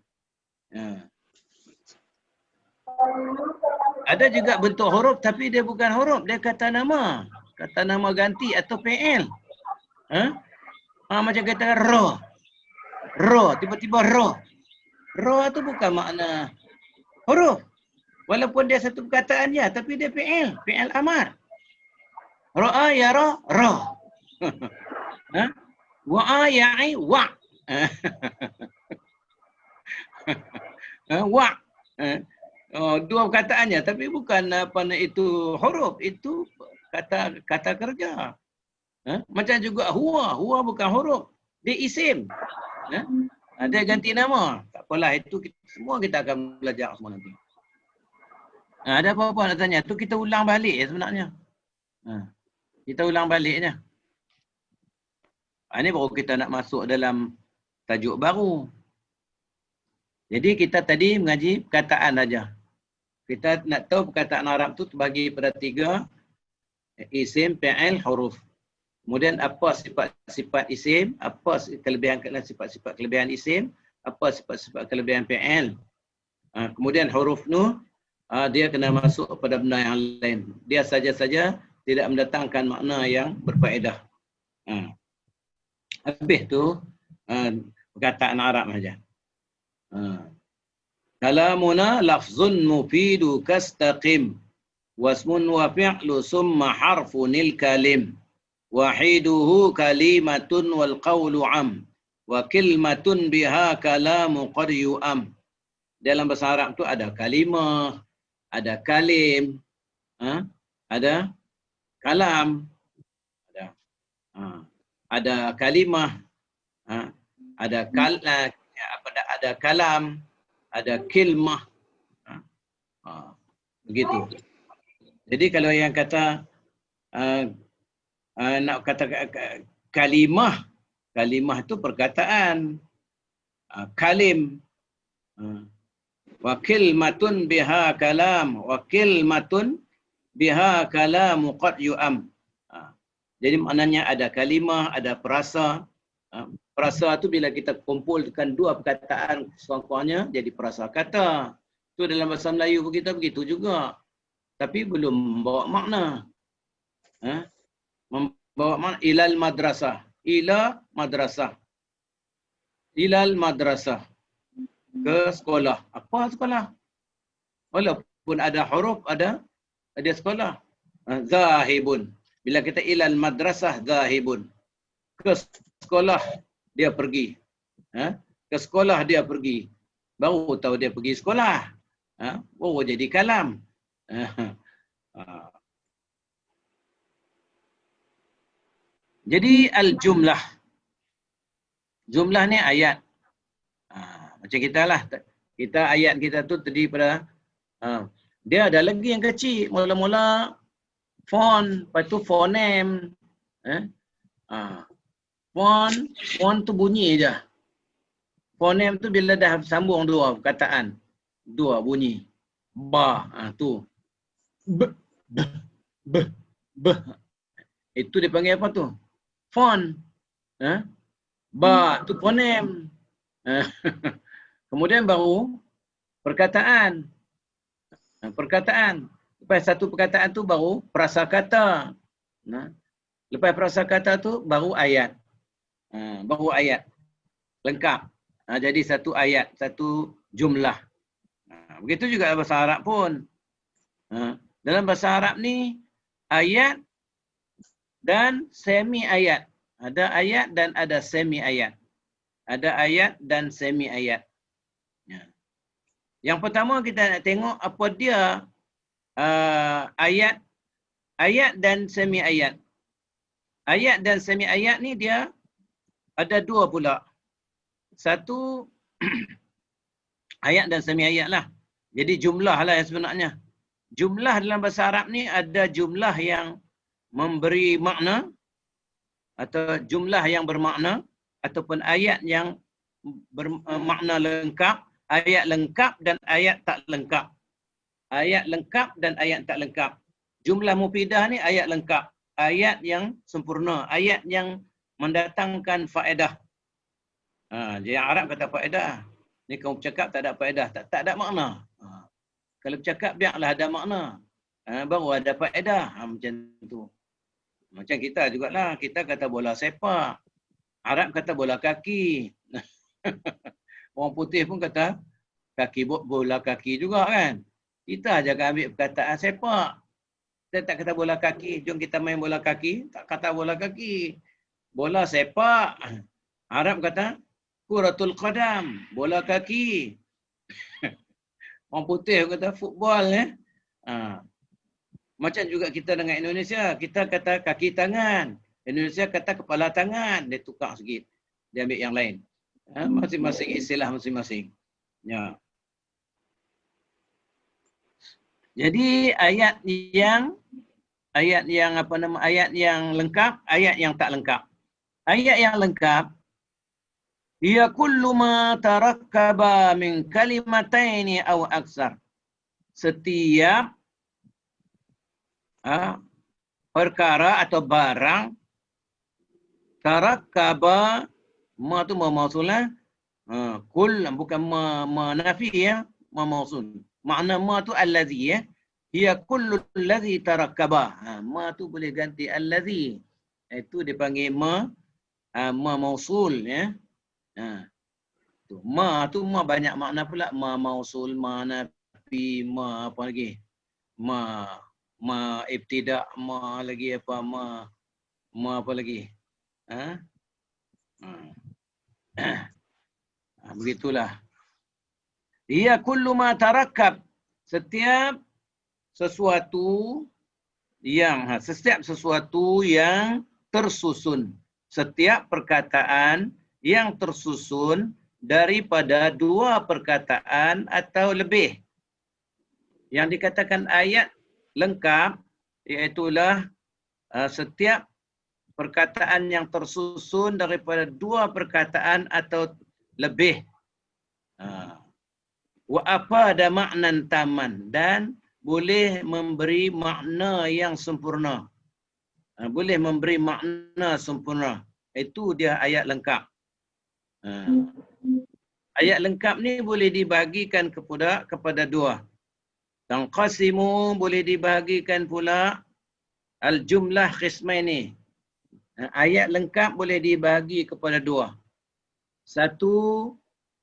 Ada juga bentuk huruf tapi dia bukan huruf, dia kata nama. Kata nama ganti atau fi'il. Macam kata roh. Roh, tiba-tiba roh. Roh tu bukan makna huruf. Walaupun dia satu perkataan je, tapi dia fi'il amar. Ra'a yara ra. Wa'a ya'i wa. Wa. Dua perkataannya, tapi bukan apa itu huruf, itu kata kerja. Macam juga huwa bukan huruf, dia isim. Dia ganti nama. Tak apalah, itu semua kita akan belajar semua nanti. Ada apa-apa nak tanya? Tu kita ulang balik sebenarnya. Kita ulang baliknya. Ini baru kita nak masuk dalam tajuk baru. Jadi kita tadi mengaji perkataan saja. Kita nak tahu perkataan Arab tu terbagi pada 3, isim, fi'il, huruf. Kemudian apa sifat-sifat isim, apa sifat-sifat kelebihan isim, apa sifat-sifat kelebihan fi'il. Kemudian huruf tu dia kena masuk pada benda yang lain. Dia saja-saja tidak mendatangkan makna yang berfaedah. Habis tu perkataan Arab saja. Kalamuna lafzun mufidu kastaqim wasmun wa fi'lu summa harfunil kalim wahiduhu kalimatun wal qawlu am wa kilmatun biha kalamu qad yu'am. Dalam bahasa Arab tu ada kalimah, ada kalim, ada kalam, ada kalimah, ada kalam, ada kilmah. Begitu. Jadi kalau yang kata nak kata kalimah itu perkataan. Kalim. Wa kilmatun biha kalam, wa kilmatun biha kalamu qad yu'am. Jadi maknanya ada kalimah, ada perasa. Perasa tu bila kita kumpulkan dua perkataan sekurang-kurangnya jadi perasa kata. Tu dalam bahasa Melayu kita begitu juga. Tapi belum membawa makna. Membawa makna ilal madrasah. Ila madrasah. Ilal madrasah. Ke sekolah. Apa sekolah? Walaupun ada huruf, ada sekolah. Zahibun. Bila kita ilal madrasah, zahibun. Ke sekolah dia pergi. Ke sekolah dia pergi. Baru tahu dia pergi sekolah. Baru jadi kalam. Jadi al-jumlah. Jumlah ni ayat. Macam kita lah. Ayat kita tu terdiri pada dia ada lagi yang kecil. Mula-mula font, lepas tu fonem. Font tu bunyi je. Fonem tu bila dah sambung dua perkataan. Dua bunyi. Ba. Tu. B. Itu dipanggil apa tu? Font. Ba. Tu fonem. Kemudian baru perkataan. Lepas satu perkataan tu baru prasakata. Lepas prasakata tu baru ayat. Baru ayat. Lengkap. Jadi satu ayat, satu jumlah. Begitu juga dalam bahasa Arab pun. Dalam bahasa Arab ni ayat dan semi ayat. Ada ayat dan ada semi ayat. Ada ayat dan semi ayat. Yang pertama kita nak tengok apa dia ayat dan semi ayat. Ayat dan semi ayat ni dia ada dua pula. Satu ayat dan semi ayat lah. Jadi jumlah lah yang sebenarnya. Jumlah dalam bahasa Arab ni ada jumlah yang memberi makna atau jumlah yang bermakna ataupun ayat yang bermakna lengkap, ayat lengkap dan ayat tak lengkap. Ayat lengkap dan ayat tak lengkap. Jumlah mufidah ni ayat lengkap. Ayat yang sempurna. Ayat yang mendatangkan faedah. Yang Arab kata faedah. Ni kamu bercakap tak ada faedah. Tak ada makna. Kalau bercakap biarlah ada makna. Baru ada faedah. Macam tu. Macam kita jugalah. Kita kata bola sepak. Arab kata bola kaki. Orang putih pun kata kaki bola kaki juga kan. Kita aja ambil perkataan sepak. Kita tak kata bola kaki. Jom kita main bola kaki. Tak kata bola kaki. Bola sepak. Arab kata kuratul qadam. Bola kaki. Orang putih kata football Macam juga kita dengan Indonesia, kita kata kaki tangan. Indonesia kata kepala tangan, dia tukar sikit. Dia ambil yang lain. Masing-masing istilah masing-masing. Ya. Jadi ayat yang lengkap, ayat yang tak lengkap. Ayat yang lengkap, ya kullu ma tarakkaba min kalimataini aw aksar. Setiap perkara atau barang tarakkaba, ma tu mausulah, kul bukan menafi ya, mausul. Makna ma tu allazi ya. Hiya kullu allazi tarakkaba. Ma tu boleh ganti allazi. Itu dipanggil ma mausul ya. Ma tu banyak makna pula. Ma mausul, ma nafi, ma apa lagi? Ma ibtida, ma lagi apa? Ma apa lagi? Begitulah. Ia kullu ma tarakkab, setiap sesuatu yang tersusun, setiap perkataan yang tersusun daripada dua perkataan atau lebih. Yang dikatakan ayat lengkap iaitulah setiap perkataan yang tersusun daripada dua perkataan atau lebih. Wa apa ada makna taman, dan boleh memberi makna yang sempurna. Boleh memberi makna sempurna. Itu dia ayat lengkap. Ayat lengkap ni boleh dibahagikan kepada dua. Tanqasimu boleh dibahagikan pula al-jumlah qismaini. Ayat lengkap boleh dibagi kepada dua. Satu,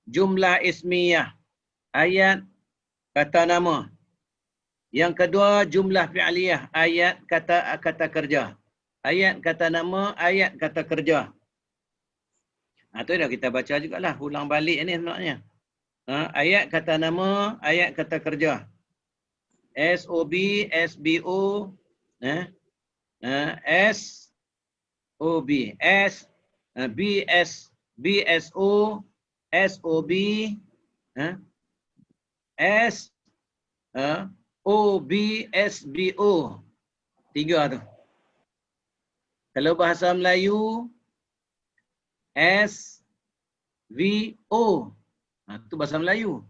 jumlah ismiyah. Ayat kata nama. Yang kedua, jumlah fi'liyah. Ayat kata kerja. Ayat kata nama, ayat kata kerja. Itu dah kita baca jugalah. Ulang balik ni sebenarnya. Ayat kata nama, ayat kata kerja. SOB, SBO, SOB, BSO, SOB, OBSBO. Tiga tu. Kalau bahasa Melayu, SVO. Itu bahasa Melayu.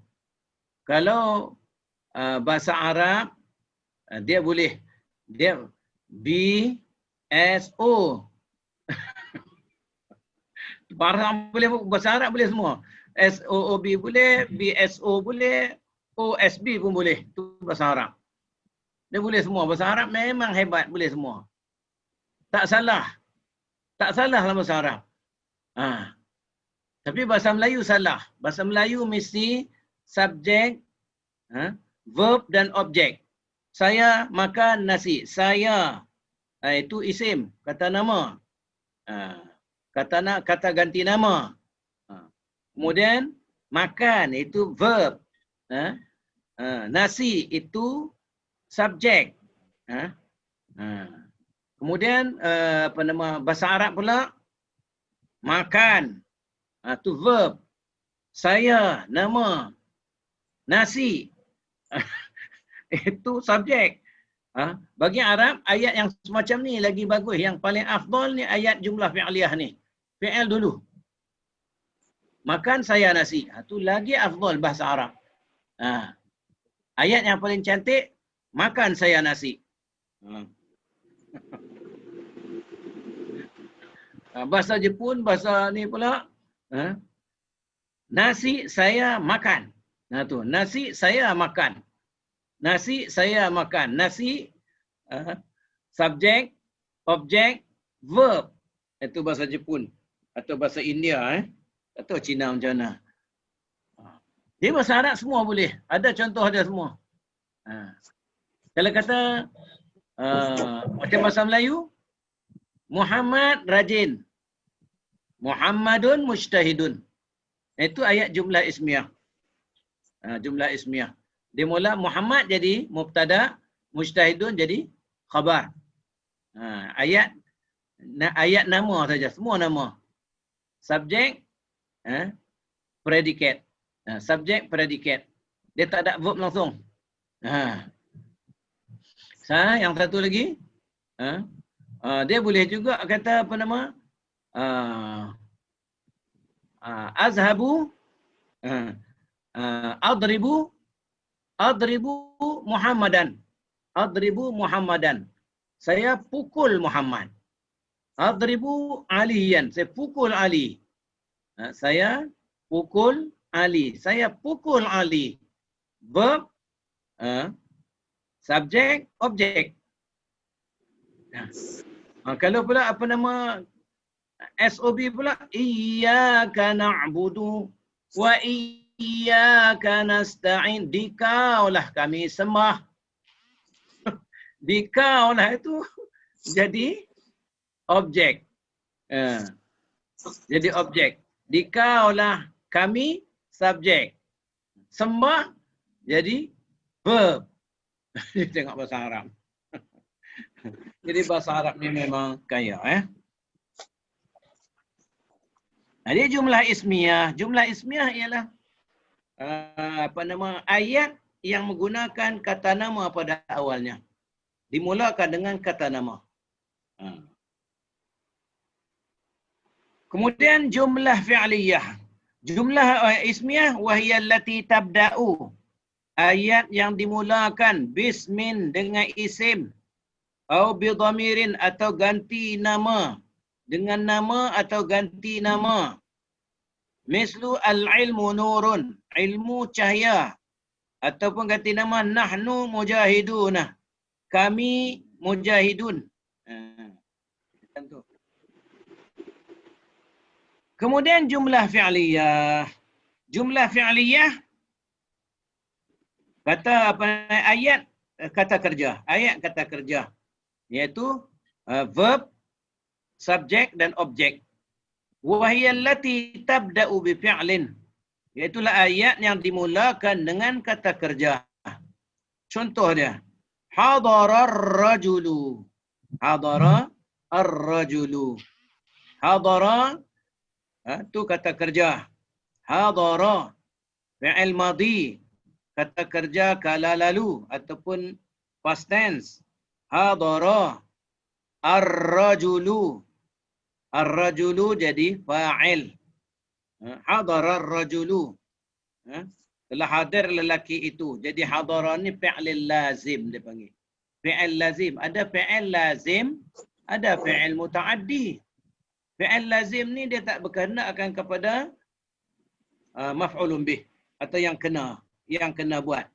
Kalau bahasa Arab, dia boleh. Dia BSO. Bahasa Arab boleh semua. SOOB boleh, BSO boleh, OSB pun boleh. Itu bahasa Arab. Dia boleh semua. Bahasa Arab memang hebat, boleh semua. Tak salah. Tak salah dalam bahasa Arab. Tapi bahasa Melayu salah. Bahasa Melayu mesti subjek, verb dan objek. Saya makan nasi. Saya. Itu isim. Kata nama. Kata ganti nama. Kemudian makan itu verb. Nasi itu subjek. Kemudian bahasa Arab pula makan. Itu verb. Saya, nama. Nasi. Itu subjek. Bagi Arab, ayat yang semacam ni lagi bagus. Yang paling afdal ni ayat jumlah fi'liyah ni. Fi'il dulu. Makan saya nasi. Itu lagi afdal bahasa Arab. Ayat yang paling cantik, makan saya nasi. Bahasa Jepun, bahasa ni pula, nasi saya makan. Tu, nasi saya makan. Nasi saya makan. Nasi, subjek, objek, verb. Itu bahasa Jepun. Atau bahasa India. Atau Cina macam mana. Dia bahasa Arab semua boleh. Ada contoh dia semua. Kalau kata macam bahasa Melayu, Muhammad rajin. Muhammadun mujtahidun. Itu ayat jumlah ismiyah. Jumlah ismiyah. Dia mula Muhammad jadi mubtada, mujtahidun jadi khabar. Ayat nama saja, semua nama. Subjek, predicate. Subjek, predicate. Dia tak ada verb langsung. Yang satu lagi, dia boleh juga kata apa nama? Azhabu, adribu Muhammadan. Adribu Muhammadan. Saya pukul Muhammad. Adribu Aliyan. Saya pukul Ali. Saya pukul Ali. Saya pukul Ali. Verb, subjek, objek. Kalau pula apa nama SOB pula, iyyaka na'budu wa iyyaka nasta'in. Dikaulah kami sembah. Dikaulah itu jadi objek. Jadi objek. Dikaulah kami subjek. Sembah jadi verb. Tengok bahasa Arab. Jadi bahasa Arab ni memang kaya. Jadi jumlah ismiyah. Jumlah ismiyah ialah ayat yang menggunakan kata nama pada awalnya. Dimulakan dengan kata nama. Kemudian jumlah fi'liyah. Jumlah ismiyah wahiyya allati tabda'u. Ayat yang dimulakan bismin dengan isim. Atau bidhamirin atau ganti nama. Dengan nama atau ganti nama. Mislu al-ilmu nurun. Ilmu cahaya. Ataupun ganti nama nahnu mujahiduna. Kami mujahidun. Kemudian jumlah fi'liyah. Jumlah fi'liyah kata ayat kata kerja. Ayat kata kerja. Iaitu verb, subjek dan objek. Wahiyya allati tabda'u bi fi'lin. Iaitulah ayat yang dimulakan dengan kata kerja. Contoh dia. Hadara ar-rajulu. Hadara ar-rajulu. Hadara itu kata kerja. Hadara fi'il madhi. Kata kerja kala lalu ataupun past tense. Hadara ar-rajulu. Ar-rajulu jadi fa'il. Hadara ar-rajulu. Telah hadir lelaki itu. Jadi hadara ni fi'il lazim dia panggil. Fi'il lazim. Ada fi'il lazim, ada fi'il muta'addi. Fi'il lazim ni dia tak berkehendak akan kepada maf'ulun bih atau yang kena buat.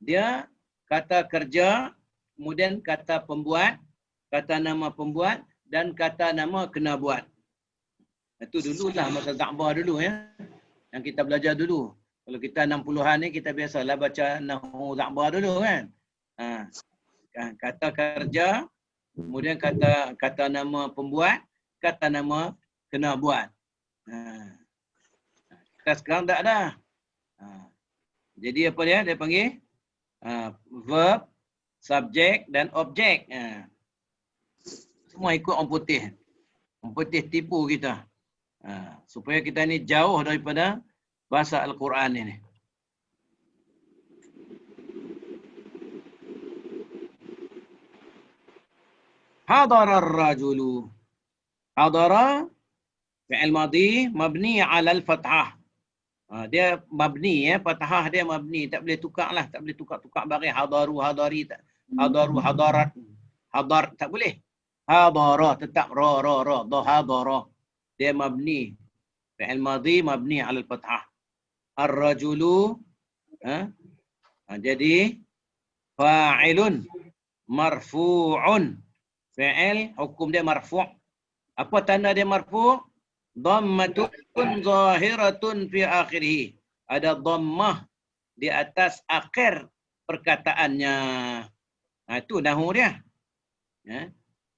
Dia kata kerja, kemudian kata pembuat, kata nama pembuat dan kata nama kena buat. Itu dululah masa Za'bah dulu ya. Yang kita belajar dulu. Kalau kita 60-an ni kita biasalah baca Nahu Za'bah dulu kan. Kata kerja, kemudian kata nama pembuat, kata nama kena buat. Kita sekarang tak ada. Jadi apa dia? Dia panggil verb, subjek dan objek. Semua ikut orang putih. Orang putih tipu kita. Supaya kita ni jauh daripada bahasa Al-Quran ini. Hadara ar-rajulu. Hadara fi'il madhi mabni 'ala al-fathah. Dia mabni ya, fathah dia mabni, tak boleh tukarlah, tak boleh tukar bagi hadaru, hadari, hadaru, hadarat, hadar tak boleh. Hadara tetap ra, hadara. Dia mabni. Fi'il madhi mabni 'ala al-fathah. Ar-rajulu jadi fa'ilun marfu'un. Fi'il hukum dia marfu'. Apa tanda dia marfu'? Dhammatun zahiratun fi akhirih. Ada dhammah di atas akhir perkataannya. Itu nahu dia.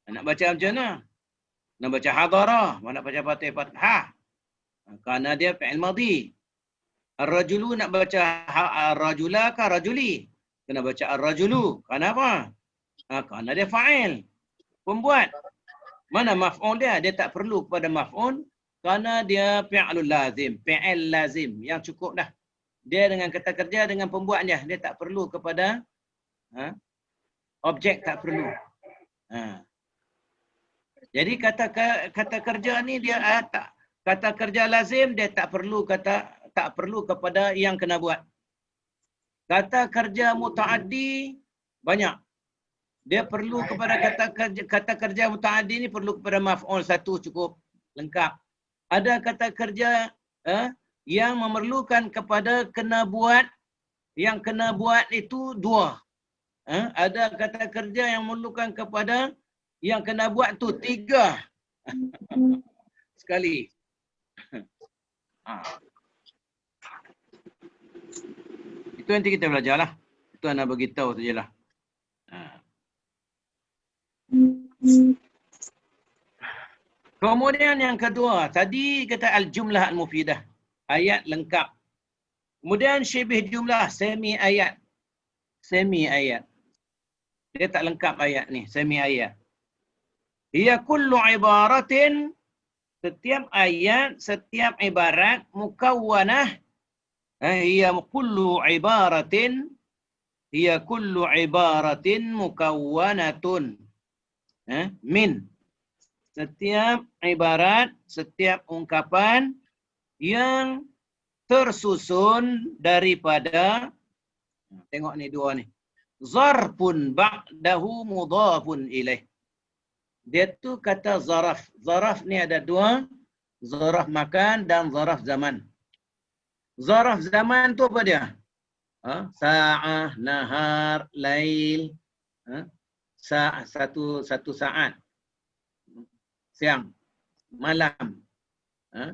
Nak baca macam mana? Nak baca hadara, nak baca fathah. Kerana dia fi'il madhi. Ar-rajulu nak baca ar-rajula ke rajuli? Kena baca ar-rajulu. Kenapa? Kerana dia fa'il. Pembuat. Mana maf'ul dia? Dia tak perlu kepada maf'ul kerana dia fi'lul lazim. Fi'il lazim. Yang cukup dah. Dia dengan kata kerja dengan pembuatnya. Dia tak perlu kepada objek, tak perlu. Jadi kata kerja ni dia tak, kata kerja lazim dia tak perlu kepada yang kena buat. Kata kerja mutaaddi banyak. Dia perlu kepada kata kerja mutaaddi ni perlu kepada maf'ul satu cukup lengkap. Ada kata kerja yang memerlukan kepada kena buat, yang kena buat itu dua. Ada kata kerja yang memerlukan kepada yang kena buat tu tiga. Sekali. Itu nanti kita belajarlah. Itu anak beritahu sajalah. Kemudian yang kedua, tadi kata al-jumlah al-mufidah. Ayat lengkap. Kemudian syibih jumlah, semi ayat. Semi ayat. Dia tak lengkap ayat ni, semi ayat. Hiya kullu ibaratin, setiap ayat, setiap ibarat mukawwanah. Hiya kullu ibaratin mukawwanatun. Min. Setiap ibarat, setiap ungkapan yang tersusun daripada, tengok ni dua ni. Zarfun ba'dahu mudhafun ilaih. Dia tu kata zaraf. Zaraf ni ada dua. Zaraf makan dan zaraf zaman. Zaraf zaman tu apa dia? Sa'ah, nahar, lail. Satu saat. Siang. Malam. 1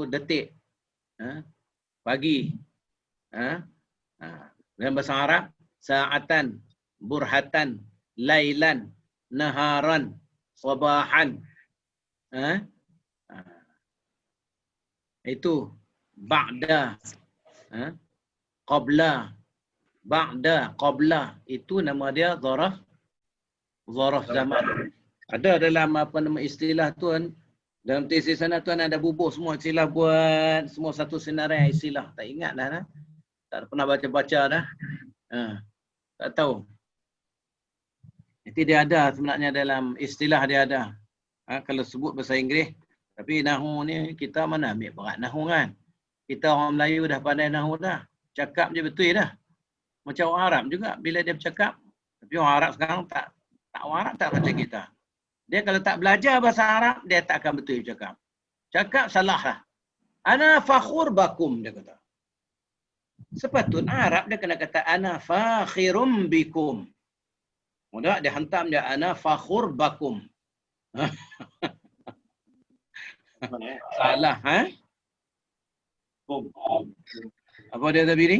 detik. Pagi. Dalam bahasa Arab, sa'atan, burhatan, lailan, naharan, sabahan. Itu ba'da, qabla, ba'da, qabla. Itu nama dia zaraf, zaraf zaman. Ada dalam apa nama istilah tuan, dalam tesis sana tuan ada bubuh semua istilah buat semua satu senarai istilah. Tak ingat dah. Tak pernah baca-baca dah. Tak tahu. Itu dia ada sebenarnya dalam istilah dia ada. Kalau sebut bahasa Inggeris. Tapi nahu ni kita mana ambil berat nahu kan. Kita orang Melayu dah pandai nahu dah. Cakap je betul dah. Macam orang Arab juga bila dia bercakap. Tapi orang Arab sekarang tak orang Arab tak macam kita. Dia kalau tak belajar bahasa Arab, dia tak akan betul bercakap. Cakap salah lah. Ana fakhur bakum, dia kata. Sepatutnya Arab dia kena kata ana fakhirum bikum. Mudah dia hantam dia ana fakhur bakum. Salah, Apa dia tadi ni?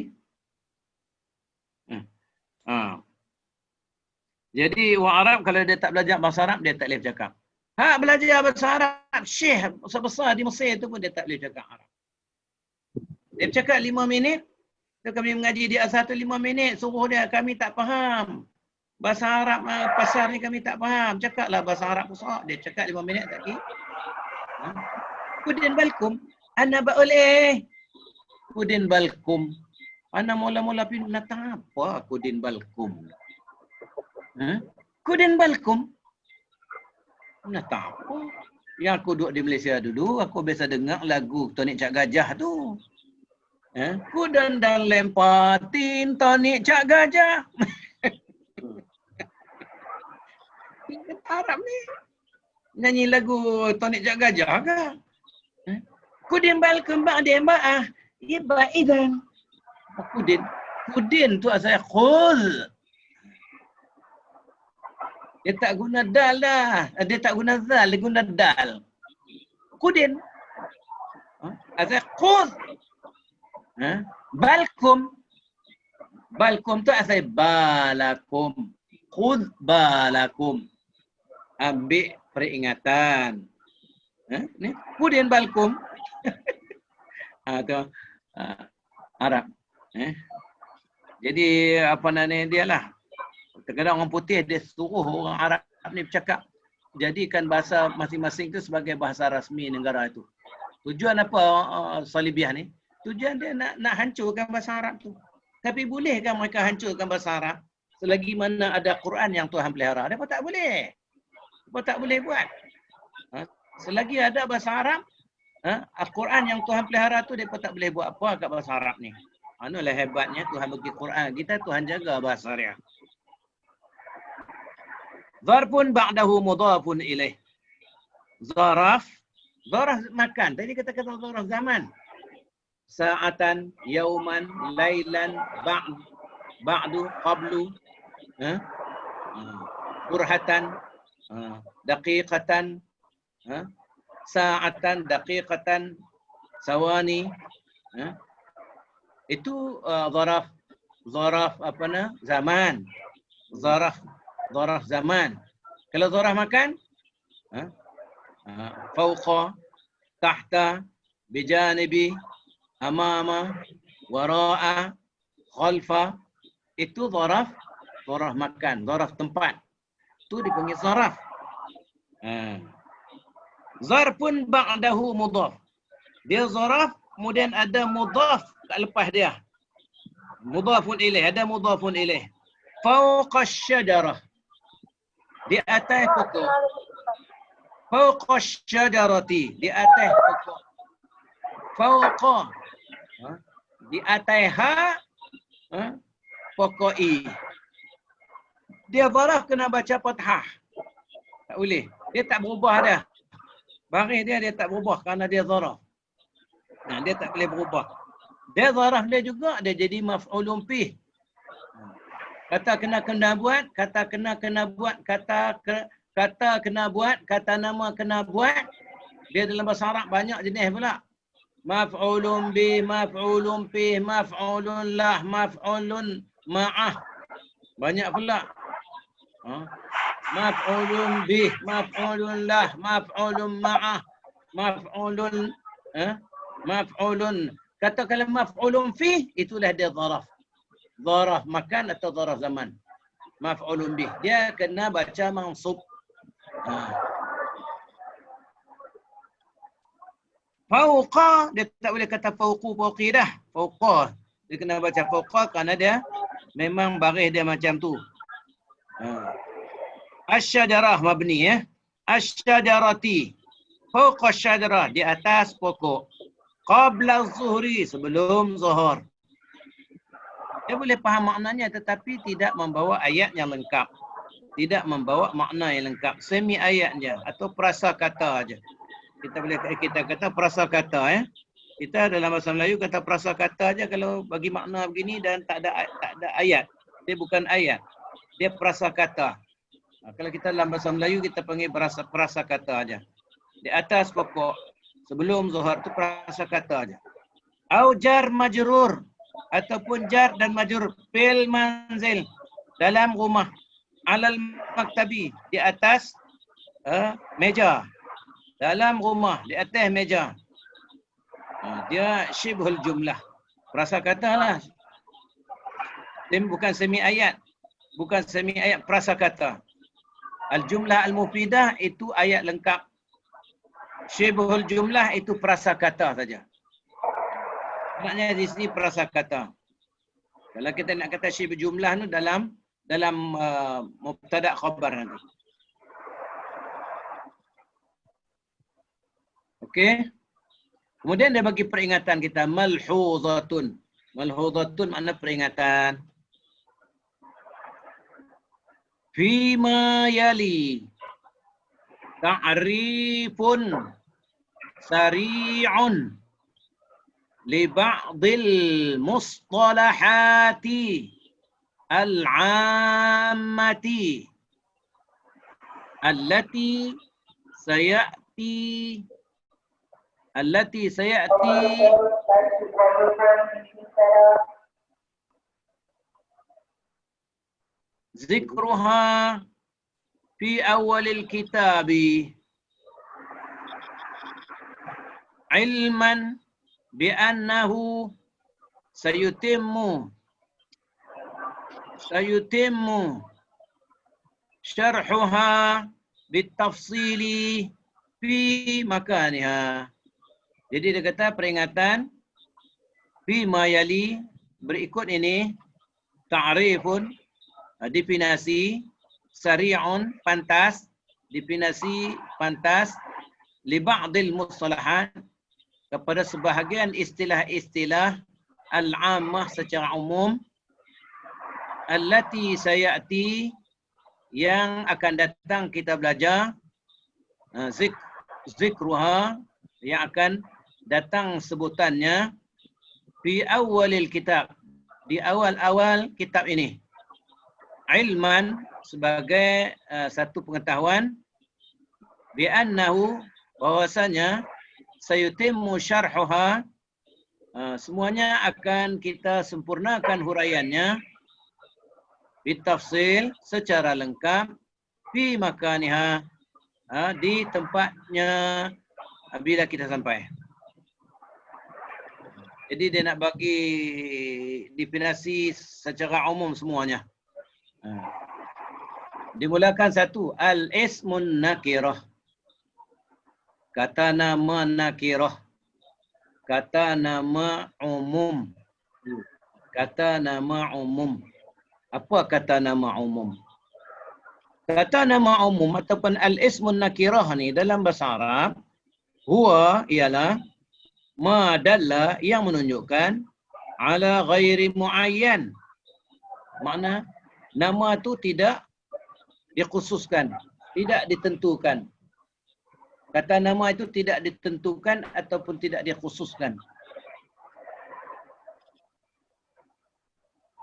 Jadi orang Arab kalau dia tak belajar bahasa Arab, dia tak boleh bercakap. Belajar bahasa Arab, syekh besar-besar di Mesir tu pun dia tak boleh bercakap Arab. Dia bercakap 5 minit, kami mengaji di asal tu 5 minit, suruh dia, kami tak faham. Bahasa Arab pasar ni kami tak faham. Cakaplah bahasa Arab besar. Dia cakap 5 minit tak kira. Kudin balkum. Ana boleh. Kudin balkum. Ana mula-mula pin natang apa kudin balkum. Kudin balkum. Natang apa? Yang aku duduk di Malaysia dulu, aku biasa dengar lagu Tonik Cak Gajah tu. Kudan dan lempatin Tonik Cak Gajah. Arab ni nyanyi lagu Tonik Cak Gajah ke? Kudin balkum ba'di ma'ah iba idan. Kudin tu asal khuz. Dia tak guna dal dah. Dia tak guna zal, dia guna dal. Kudin. Asal khuz. Balkum. Balkum tu asal balakum. Khuz balakum. Ambil peringatan. Ni kudin balkum. atau Arab. Jadi apa namanya dia lah. Terkadang orang putih dia suruh orang Arab ni bercakap, jadikan bahasa masing-masing itu sebagai bahasa rasmi negara itu. Tujuan apa Salibiah ni? Tujuan dia nak hancurkan bahasa Arab tu. Tapi bolehkah mereka hancurkan bahasa Arab selagi mana ada Quran yang Tuhan pelihara? Mereka tak boleh. Mereka tak boleh buat. Selagi ada bahasa Arab, Al-Quran yang Tuhan pelihara tu mereka tak boleh buat apa kat bahasa Arab ni. Itulah hebatnya Tuhan bagi Quran kita, Tuhan jaga bahasa dia. Zarfun ba'dahu mudhafun ilaih. Zaraf makan. Tadi kata-kata zaraf zaman. Sa'atan, yauman, lailan, ba'du, qablu, burhatan, daqiqatan, sa'atan, daqiqatan, sawani. Itu zaraf apa na? Zaman. Zaraf zaman. Kalau zaraf makan, fawqa, tahta, bijanibi, amama, wara'a, khalfa. Itu zaraf makan, zaraf tempat. Itu dipanggil zaraf. Zarfun ba'dahu mudhaf. Dia zaraf, kemudian ada mudhaf kat lepas dia. Mudhafun ilaih, ada mudhafun ilaih. Fawqa syajarah. Di atas pokok. Fawqa syajarati. Di atas pokok. Fawqa. Di atas pokok i. Dia zaraf kena baca fathah. Tak boleh. Dia tak berubah dah. Baris dia tak berubah kerana dia zaraf. Dia tak boleh berubah. Dia zaraf dia juga, dia jadi maf'ulun bih. Kata kena buat, kata kena buat, kata kena buat, kata nama kena buat. Dia dalam bahasa Arab banyak jenis pula. Maf'ulun bih, maf'ulun bih, maf'ulun lah, maf'ulun ma'ah. Banyak pula. Maf'ulun bih, maf'ulun lah, maf'ulun ma'ah, maf'ulun maf'ulun. Kata kalau maf'ulun fi, itulah dia zaraf. Zaraf makan atau zaraf zaman. Maf'ulun bih. Dia kena baca mansub. Fauqa, dia tak boleh kata fauqi dah. Fauqa. Dia kena baca fauqa kerana dia memang baris dia macam tu. Asy-syajarah mabni ya. Asy-syajarati. Fauqa asy-syajarah, di atas pokok. Qabla zuhri, sebelum zuhur. Dia boleh faham maknanya tetapi tidak membawa ayat yang lengkap. Tidak membawa makna yang lengkap. Semi ayat je atau prasa kata aja. Kita kata prasa kata ya. Kita dalam bahasa Melayu kata prasa kata aja kalau bagi makna begini dan tak ada ayat. Dia bukan ayat. Dia prasa kata. Kalau kita dalam bahasa Melayu kita panggil prasa kata aja. Di atas pokok sebelum zuhur tu prasa kata aja. Au jar majrur ataupun jar dan majrur fil manzil, dalam rumah, alal maktabi, di atas meja, dalam rumah, di atas meja. Dia syibhul jumlah, prasa kata lah. Dia bukan semi ayat, prasa kata. Al jumlah al mufidah itu ayat lengkap. Syibhul jumlah itu prasa kata saja. Maknanya di sini prasa kata. Kalau kita nak kata syibh jumlah tu dalam mubtada khabar nanti. Okey. Kemudian dia bagi peringatan kita malhuzatun. Malhuzatun makna peringatan. Fima yali ta'rifun sari'un li ba'dil mustalahati al-'ammati allati sayati zikruha fi awalil kitabi ilman bi'annahu sayutimmu syarhuha bitafsili fi makaniha. Jadi dia kata peringatan fi ma yali berikut ini ta'rifun definisi, sari'un pantas, definisi pantas, li ba'dil mustalahat kepada sebahagian istilah-istilah al-ammah secara umum, allati sayati yang akan datang kita belajar, zikruha yang akan datang sebutannya fi awalil kitab, di awal-awal kitab ini. Ilman sebagai satu pengetahuan, bi'annahu bahwasanya sayutimmu syarhuha semuanya akan kita sempurnakan huraiannya bitafsil secara lengkap fi makaniha di tempatnya bila kita sampai. Jadi dia nak bagi definisi secara umum semuanya. Dimulakan satu, al-ismun nakirah. Kata nama nakirah. Kata nama umum. Kata nama umum. Apa kata nama umum? Kata nama umum ataupun al-ismun nakirah ni dalam bahasa Arab, huwa ialah ma dalla yang menunjukkan ala ghairi muayyan. Makna nama tu tidak dikhususkan, tidak ditentukan. Kata nama itu tidak ditentukan ataupun tidak dikhususkan.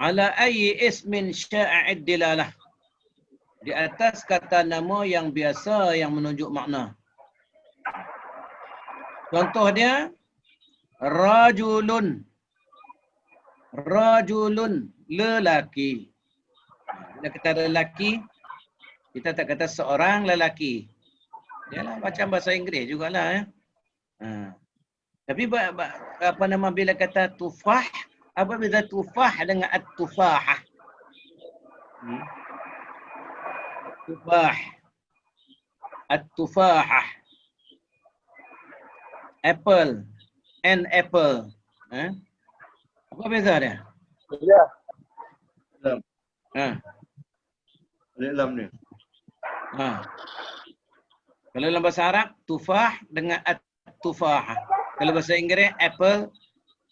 Ala ayyi ismin sya'id dilalah. Di atas kata nama yang biasa yang menunjuk makna. Contoh dia rajulun. Rajulun, lelaki. Bila kata lelaki, kita tak kata seorang lelaki. Yalah macam bahasa Inggeris jugalah. Tapi apa nama bila kata tufah, apa beza tufah dengan at-tufahah? Tufah. At-tufahah. Apple. An apple. Apa beza dia? Ya. Ha. Alif lam ni. Ha. Kalau dalam bahasa Arab, tufah dengan at-tufahah. Kalau bahasa Inggeris, apple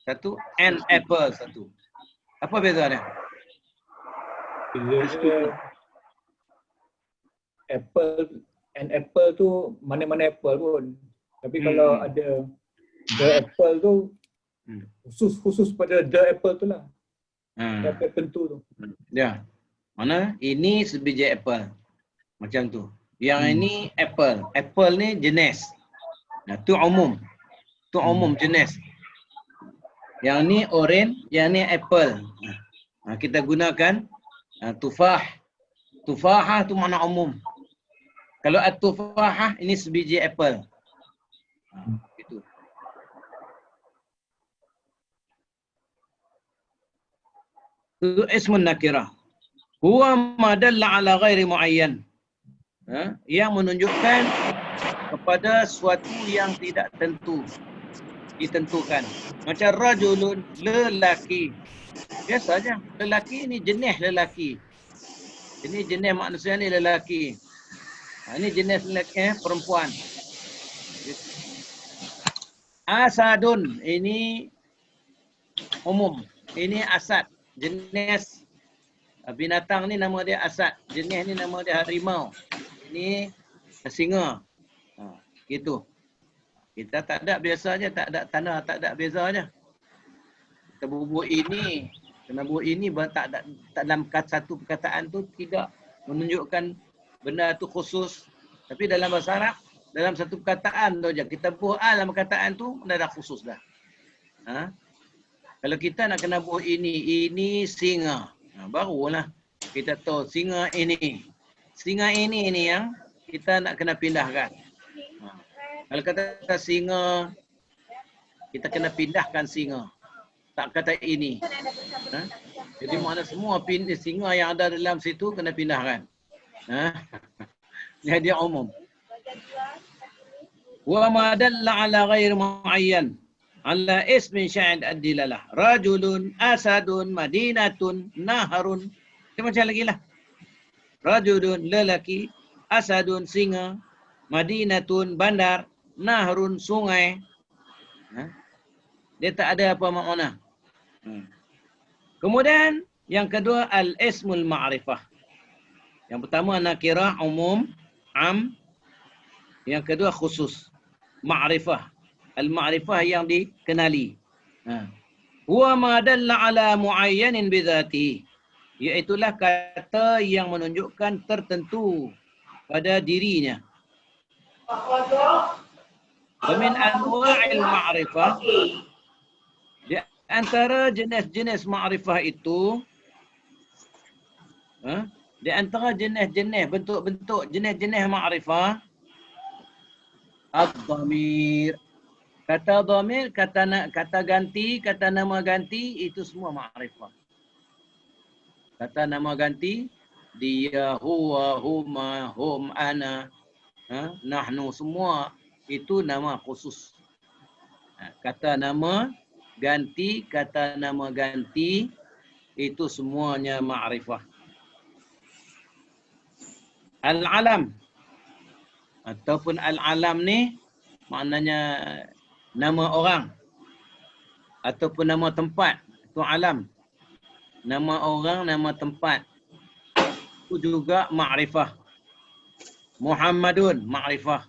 satu, an apple satu. Apa beza dia? Apple and apple tu mana-mana apple pun. Tapi kalau ada the apple tu khusus pada the apple tu lah. Apple tentu tu. Ya. Mana ini sebiji apple. Macam tu. Yang ini apple. Apple ni jenis. Nah, tu umum. Tu umum jenis. Yang ni orange, yang ni apple. Kita gunakan tufah. Tufahah tu makna umum. Kalau at-tufahah ini sebiji apple. Gitu. Itu ismun nakirah. Huwa ma dalla ala ghairi muayyan. Yang menunjukkan kepada sesuatu yang tidak tentu, ditentukan. Macam rajulun, lelaki. Biasa saja. Lelaki ini jenis lelaki. Ini jenis manusia ni lelaki. Ini jenis lelaki perempuan. Asadun, ini umum. Ini asad. Jenis binatang ni nama dia asad. Jenis ni nama dia harimau. Ini singa. Gitu. Kita tak ada biasa aja, tak ada tanda, tak ada beza aja. Kita buat ini, kena buat ini tak ada, dalam satu perkataan tu tidak menunjukkan benda tu khusus. Tapi dalam bahasa Arab, dalam satu perkataan tu aja. Kita buat dalam perkataan tu dah khusus dah. Kalau kita nak kena buat ini singa. Barulah kita tahu singa ini. Singa ini yang kita nak kena pindahkan. Kalau kata singa kita kena pindahkan singa. Tak kata ini. Ha? Jadi mana semua singa yang ada dalam situ kena pindahkan. Ha? Jadi umum. Wa ma dalla ala ghairi muayyan ala ismin sya'id ad-dilalah. Rajulun, asadun, madinatun, naharun. Dia macam lagi lah. Rajulun, lelaki, asadun, singa, madinatun, bandar, nahrun, sungai. Ha? Dia tak ada apa makna. Kemudian yang kedua al-ismul ma'rifah. Yang pertama nakirah, umum, am. Yang kedua khusus, ma'rifah. Al-ma'rifah yang dikenali. Huwa ma dalla ala muayyanin bidzatihi. Iaitulah kata yang menunjukkan tertentu pada dirinya. Wa min anwa'il ma'rifah, di antara jenis-jenis ma'rifah itu, di antara jenis-jenis, bentuk-bentuk jenis-jenis ma'rifah, ad-dhamir. Kata dhamir, kata ganti, kata nama ganti, itu semua ma'rifah. Kata nama ganti, dia, huwa, huma, hum, ana, nahnu, semua itu nama khusus. Kata nama ganti, itu semuanya ma'rifah. Al-alam ataupun al-alam ni maknanya nama orang ataupun nama tempat, itu alam. Nama orang, nama tempat, itu juga ma'rifah. Muhammadun, ma'rifah.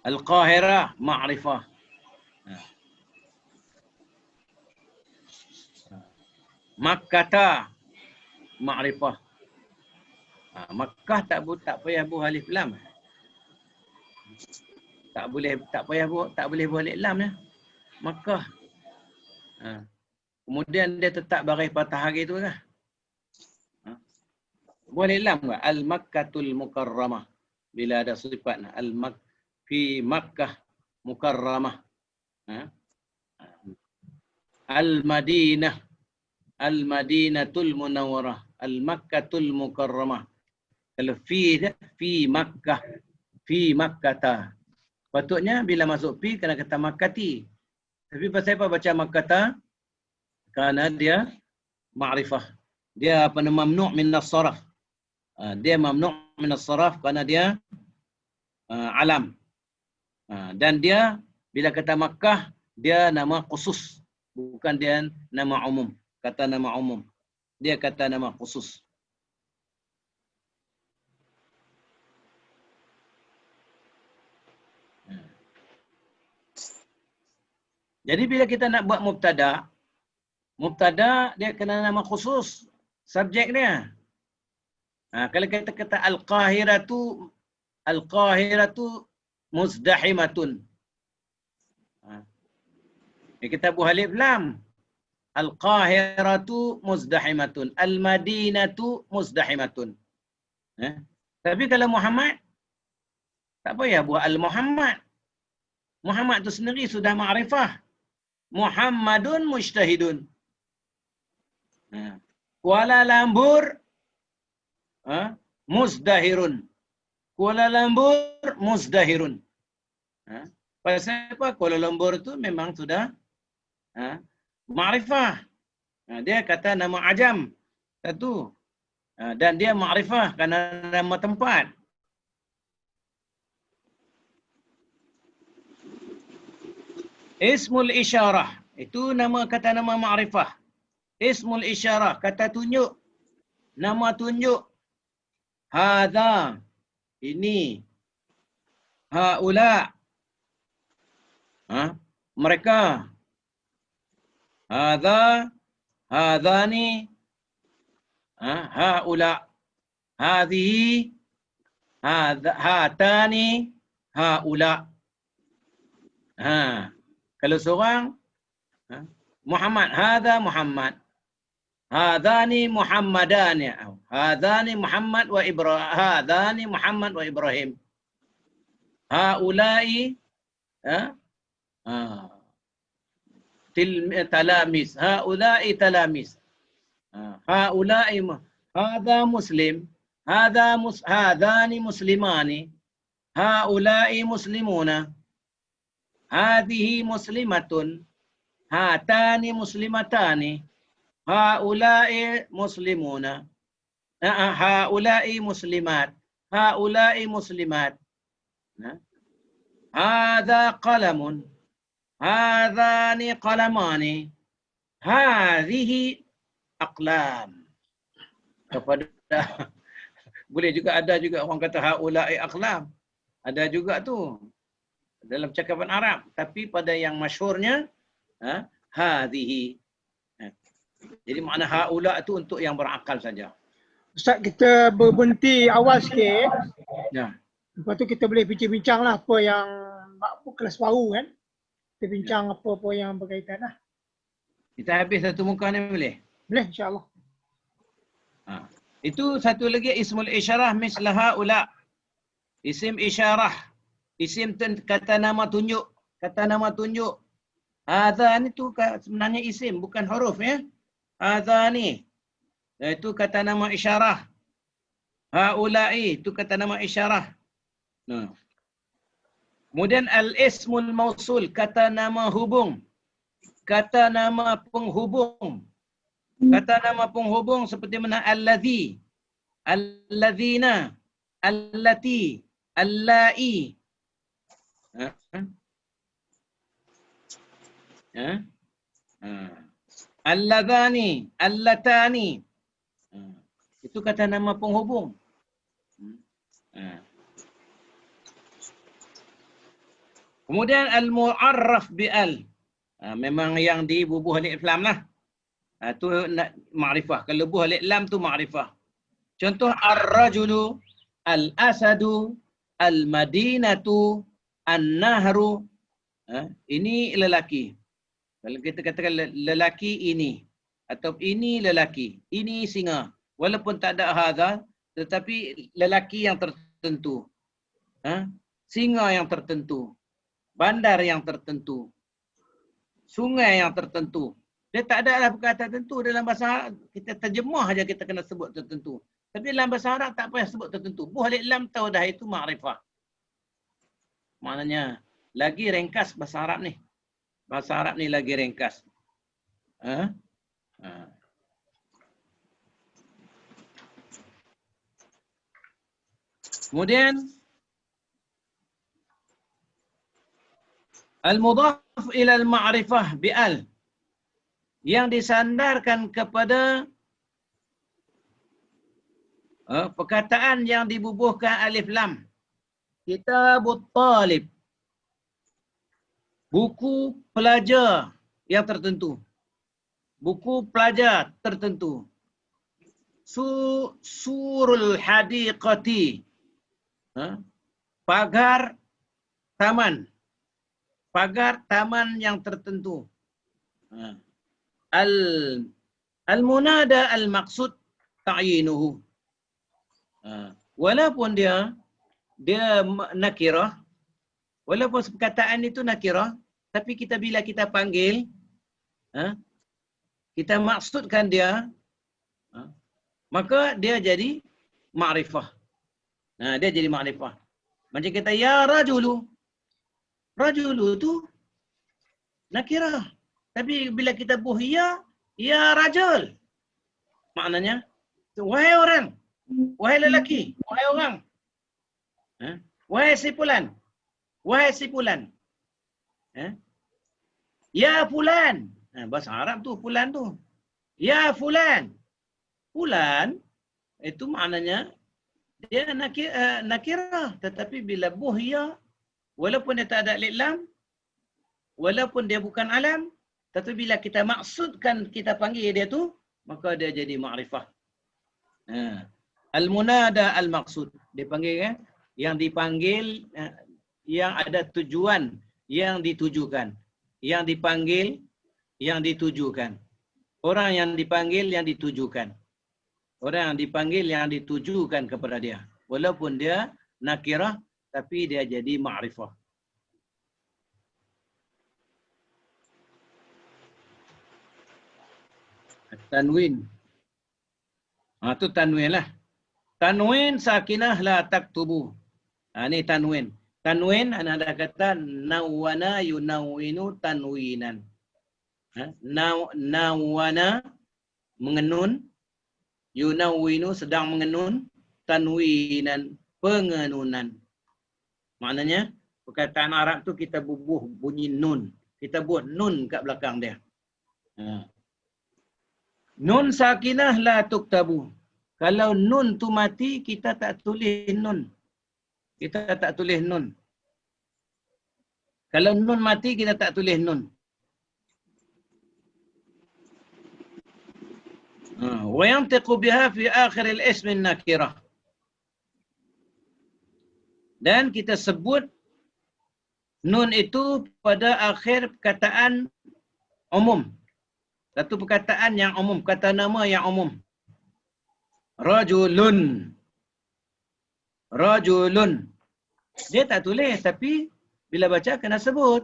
Al-Qahirah, ma'rifah. Makkah, ma'rifah. Makkah tak payah buat alif lam. Tak boleh buat alif lam ya. Makkah. Kemudian dia tetap baris patah hari tu lah. Boleh lam ke? Al-Makkatul Mukarramah. Bila ada sifat fi Makkah Mukarramah. Al-Madinah. Al-Madinatul Munawwarah. Al-Makkatul Mukarramah. Kalau fi Makkah. Fi Makkata. Patutnya bila masuk fi kena kata Makkati. Tapi pasal apa baca Makkata? Kerana dia ma'rifah. Dia mamnu' min as-sarf. Dia mamnu' min as-sarf kerana dia alam. Dan dia bila kata Makkah, dia nama khusus. Bukan dia nama umum. Kata nama umum. Dia kata nama khusus. Jadi bila kita nak buat mubtada, dia kena nama khusus. Subjek dia. Kalau kita kata Al-Qahiratu muzdahimatun. Kita buat alif lam. Al-Qahiratu muzdahimatun. Al-Madinatu muzdahimatun. Tapi kalau Muhammad, tak payah buat Al-Muhammad. Muhammad tu sendiri sudah ma'rifah. Muhammadun mujtahidun. Kuala Lumpur muzdahirun. Kuala Lumpur muzdahirun. Pasal apa? Kuala Lumpur tu memang sudah ma'rifah. Dia kata nama ajam. Satu. Dan dia ma'rifah kerana nama tempat. Ismul isyarah. Itu kata nama ma'rifah. Ismul isyarah. Kata tunjuk. Nama tunjuk. Hadha. Ini. Haula. Mereka. Hadha. Hadhani. Haula. Hadhihi. Hatani. Haula. Kalau seorang Muhammad, hadza Muhammad. Hadzani Muhammadani. Hadzani Muhammad wa Ibrahim. Hadzani Muhammad wa Ibrahim. Haulai Talamis. Haula'i talamis. Haula'i hadha muslim. Hadhani muslimani. Haula'i muslimuna. Hadhihi muslimatun. Hatani muslimatani. Haula'i muslimuna. Haula'i muslimat. Haula'i muslimat. Hadha qalamun. Hadhani qalamani. Hadhihi aqlam. Kepada boleh juga ada juga orang kata haula'i aqlam. Ada juga tu dalam cakapan Arab, tapi pada yang masyhurnya hadhihi. Jadi makna haula tu untuk yang berakal saja. Ustaz, kita berhenti awal sikit. Ya. Lepas tu kita boleh bincang-bincang lah apa yang kelas baru kan. Kita bincang apa-apa yang berkaitan lah. Kita habis satu muka ni boleh? Boleh insyaAllah. Itu satu lagi ismul isyarah misla haula. Isim isyarah. Isim kata nama tunjuk. Kata nama tunjuk. Hadha ni tu sebenarnya isim, bukan huruf ya. Hadha ni. Itu kata nama isyarah. Haula'i itu kata nama isyarah. Kemudian al-ismul mausul, kata nama hubung. Kata nama penghubung. Kata nama penghubung seperti mana allazi, allazina, allati, allai. Alladzani, allatani. Itu kata nama penghubung. Kemudian al-mu'arraf bi'al. Memang yang dibubuh alif lam lah. Itu ma'rifah. Kalau bubuh alif lam tu ma'rifah. Contoh ar-rajulu, al-asadu, al-madinatu, an-nahru. Ini lelaki. Kalau kita katakan lelaki ini. Atau ini lelaki. Ini singa. Walaupun tak ada hadha, tetapi lelaki yang tertentu. Singa yang tertentu. Bandar yang tertentu. Sungai yang tertentu. Dia tak ada lah perkataan tertentu dalam bahasa Arab. Kita terjemah aja kita kena sebut tertentu. Tapi dalam bahasa Arab tak payah sebut tertentu. Buh alif lam tahu dah itu ma'rifah. Maknanya lagi ringkas bahasa Arab ni. Bahasa Arab ni lagi ringkas. Kemudian al-mudhaf ila al-ma'rifah bi'al. Yang disandarkan kepada perkataan yang dibubuhkan alif lam. Kitabut talib. Buku pelajar yang tertentu. Buku pelajar tertentu. Surul hadiqati. Pagar taman. Pagar taman yang tertentu. Al-munada al-maqsud ta'yinuhu. Walaupun dia nakirah, walaupun perkataan itu nakirah, tapi bila kita panggil, kita maksudkan dia, maka dia jadi ma'rifah. Dia jadi ma'rifah. Macam kita ya rajulu. Rajulu tu nakirah. Tapi bila kita buh ya rajul. Maknanya, wahai orang. Wahai lelaki. Wahai orang. Wahai si fulan. Wahai si fulan. Ya fulan. Bahasa Arab tu fulan tu. Ya fulan. Fulan. Itu maknanya, dia nakirah. Tetapi bila buh ya, walaupun dia tak ada alif lam, walaupun dia bukan alam, tapi bila kita maksudkan, kita panggil dia tu, maka dia jadi ma'rifah. Al-munada al-maqsud. Dia panggil kan? Yang dipanggil, yang ada tujuan, yang ditujukan. Yang dipanggil, yang ditujukan. Orang yang dipanggil, yang ditujukan. Orang yang dipanggil, yang ditujukan kepada dia. Walaupun dia nakirah, tapi dia jadi ma'rifah. Tanwin. Tu tanwin lah. Tanwin sakinah la taktubu. Ni tanwin. Tanwin ada kata nawana yunawinu tanwinan. Nawana mengenun, yunawinu sedang mengenun, tanwinan pengenunan. Maknanya perkataan Arab tu kita bubuh bunyi nun. Kita buat nun kat belakang dia. Nun sakinah la tuktabu. Kalau nun tu mati, kita tak tulis nun. Kita tak tulis nun. Kalau nun mati, kita tak tulis nun. Wa yantiqu biha fi akhir al-ism an-nakirah. Dan kita sebut nun itu pada akhir perkataan umum. Satu perkataan yang umum, kata nama yang umum. Rajulun. Rajulun. Dia tak tulis, tapi bila baca kena sebut.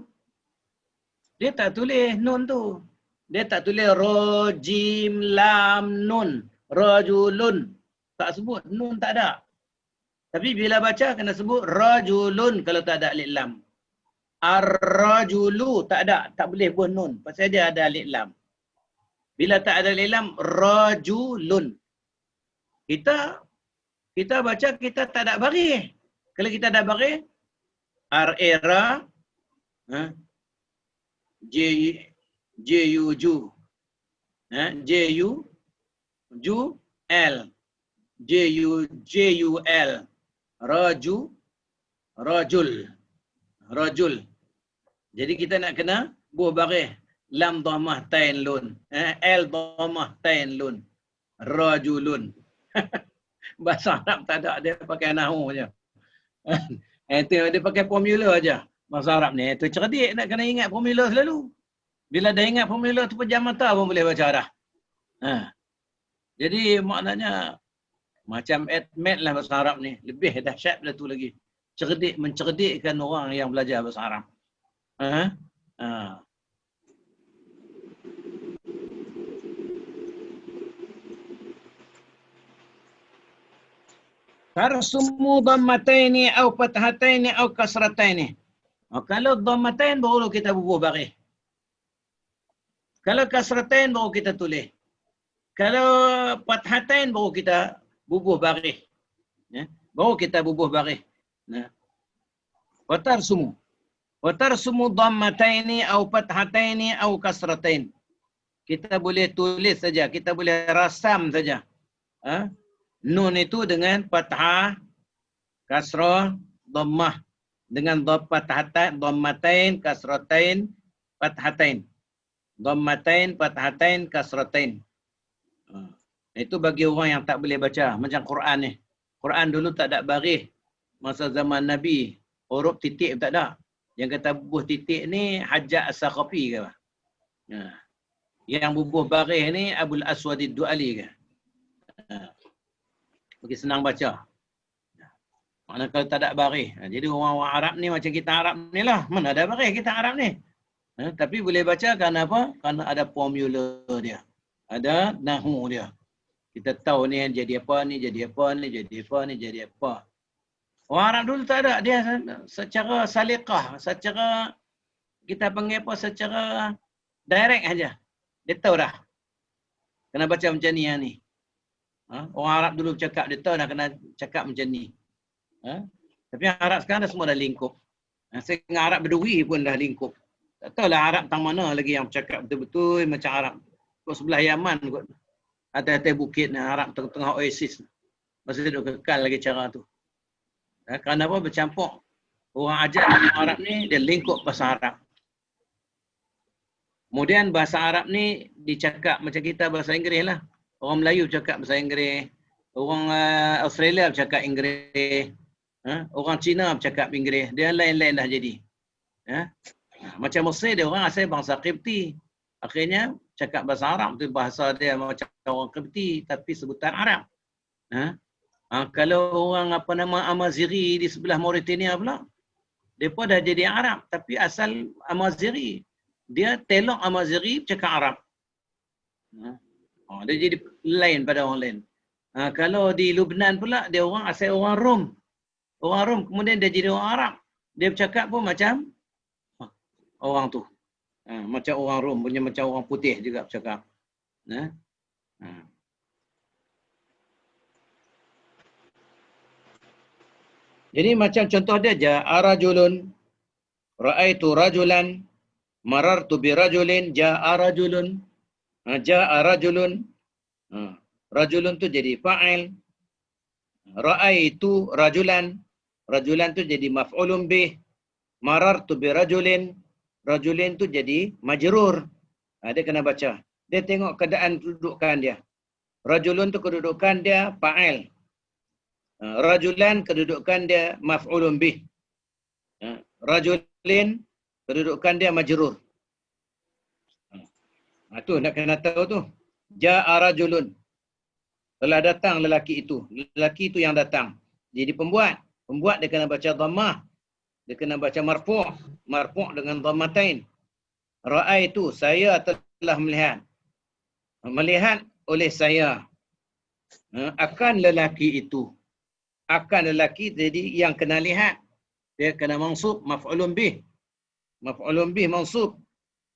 Dia tak tulis nun tu. Dia tak tulis rojim lam nun. Rajulun. Tak sebut, nun tak ada. Tapi bila baca kena sebut rajulun kalau tak ada alif lam. Ar-rajulu tak ada, tak boleh buat nun. Pasal dia ada alif lam. Bila tak ada alif lam, rajulun. Kita baca, kita tak ada baris. Kalau kita ada baris, ar-era, J-U-Ju, J-U-L, J-U-L, rajul. Jadi kita nak kena buah baris. Lam dhammah tain lun. L dhammah tain lun. Rajulun. Bahasa Arab tak ada, dia pakai nahu je. Dia pakai formula aja. Bahasa Arab ni, tu cerdik nak kena ingat formula selalu. Bila dah ingat formula tu pejam mata pun boleh baca dah. Jadi maknanya macam admit lah bahasa Arab ni. Lebih dahsyat dah tu lagi. Cerdik, mencerdikkan orang yang belajar bahasa Arab. Tarsumu dhammataini au fathataini au kasrataini. Kalau dhammatain baru kita bubuh baris. Kalau kasratain baru kita tulis. Kalau fathatain baru kita bubuh baris. Baru kita bubuh baris. Watarsumu dhammataini au fathataini au kasratain. Kita boleh tulis saja, kita boleh rasam saja. Nun itu dengan fathah, kasrah, dhammah. Dengan fathatain, dhammatain, kasratain, fathatain. Dhammatain, fathatain, kasratain. Itu bagi orang yang tak boleh baca. Macam Quran ni. Quran dulu tak ada baris. Masa zaman Nabi, huruf titik tak ada. Yang kata bubuh titik ni Hajjaj As-Saqafi ke apa? Yang bubuh baris ni Abul Aswad Ad-Du'ali ke? Bagi senang baca. Mana kalau tak ada baris. Jadi orang-orang Arab ni macam kita Arab ni lah. Mana ada baris kita Arab ni. Tapi boleh baca kerana apa? Kerana ada formula dia. Ada nahu dia. Kita tahu ni jadi apa ni, jadi apa ni, jadi apa ni, jadi apa. Orang Arab dulu tak ada. Dia secara salikah, secara kita panggil apa, secara direct aja. Dia tahu dah. Kena baca macam ni yang ni. Orang Arab dulu cakap, dia tahu dah kena cakap macam ni. Tapi Arab sekarang dah semua dah lingkup. Sehingga Arab Bedui pun dah lingkup. Tak tahulah Arab tang mana lagi yang cakap betul-betul macam Arab. Kot sebelah Yaman kot. Atas-atas bukit Arab tengah-tengah oasis. Masih duduk kekal lagi cara tu. Kerana apa? Bercampur. Orang ajar orang Arab ni, dia lingkup bahasa Arab. Kemudian bahasa Arab ni dicakap macam kita bahasa Inggeris lah. Orang Melayu cakap bahasa Inggeris. Orang Australia bercakap Inggeris. Orang Cina bercakap Inggeris. Dia lain-lain dah jadi. Macam Mesir dia orang asal bangsa Qibti. Akhirnya cakap bahasa Arab tu bahasa dia macam orang Qibti tapi sebutan Arab. Kalau orang apa nama Amazighi di sebelah Mauritania pula, mereka dah jadi Arab tapi asal Amazighi. Dia telok Amazighi bercakap Arab. Dia jadi lain pada orang lain. Kalau di Lebanon pula, dia orang asal orang Rom. Orang Rom, kemudian dia jadi orang Arab. Dia bercakap pun macam orang tu. Macam orang Rom, punya macam orang putih juga bercakap. Jadi macam contoh dia, ja'a rajulun, ra'aitu rajulan, marartu bi rajulin, ja'a rajulun. Ja'a rajulun. Rajulun tu jadi fa'il. Ra'aitu rajulan. Rajulan tu jadi maf'ulun bih. Marartu bi rajulin. Rajulin tu jadi majrur. Dia kena baca. Dia tengok keadaan kedudukan dia. Rajulun tu kedudukan dia fa'il. Rajulan kedudukan dia maf'ulun bih. Rajulin kedudukan dia majrur. Tu nak kena tahu tu. Ja'a rajulun. Telah datang lelaki itu. Lelaki itu yang datang. Jadi pembuat. Pembuat dia kena baca dhammah. Dia kena baca marfu'. Marfu' dengan dhammatain. Ra'aitu, saya telah melihat. Melihat oleh saya. Akan lelaki itu. Akan lelaki, jadi yang kena lihat. Dia kena mansub, maf'ulun bih. Maf'ulun bih mansub.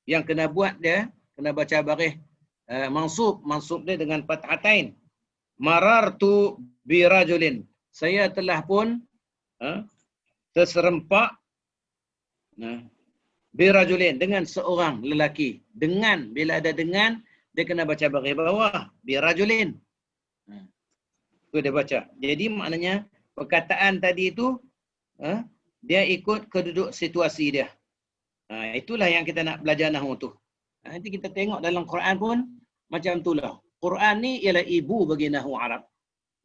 Yang kena buat dia, kena baca baris mansub. Mansub dia dengan fathatain. Marartu bi rajulin. Saya telah pun terserempak bi rajulin, dengan seorang lelaki. Dengan, bila ada dengan, dia kena baca baris bawah. Bi rajulin. Itu dia baca. Jadi maknanya perkataan tadi itu dia ikut keduduk situasi dia. Itulah yang kita nak belajar nahwu tu. Nanti kita tengok dalam Quran pun macam itulah. Quran ni ialah ibu bagi nahwu Arab.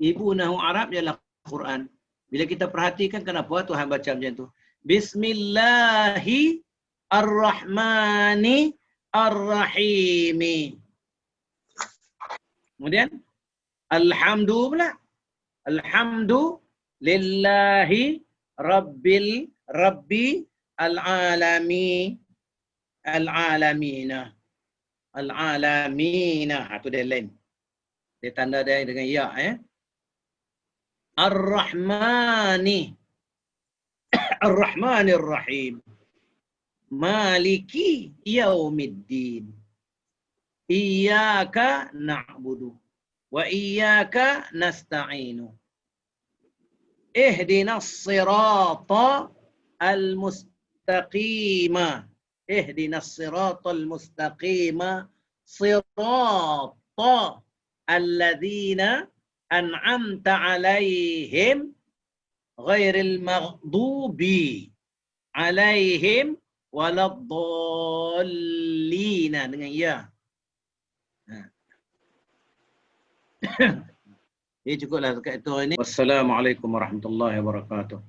Ibu nahwu Arab ialah Quran. Bila kita perhatikan kenapa Tuhan baca macam tu. Bismillahirrahmanirrahim. Kemudian alhamdu pula. Alhamdulillahi rabbi alamina. Itu dia lain. Dia tanda dia dengan ya. Ar-Rahmanir-Rahim. Maliki yaumiddin. Iyyaka na'budu wa iyyaka nasta'inu. Ihdinas sirata al-mustaqima. Ihdinas siratal mustaqima. Sirata alladhina an'amta alaihim ghairil maghdubi alaihim waladdallina, dengan ya. Cukuplah dekat itu hari ini. Wassalamualaikum warahmatullahi wabarakatuh.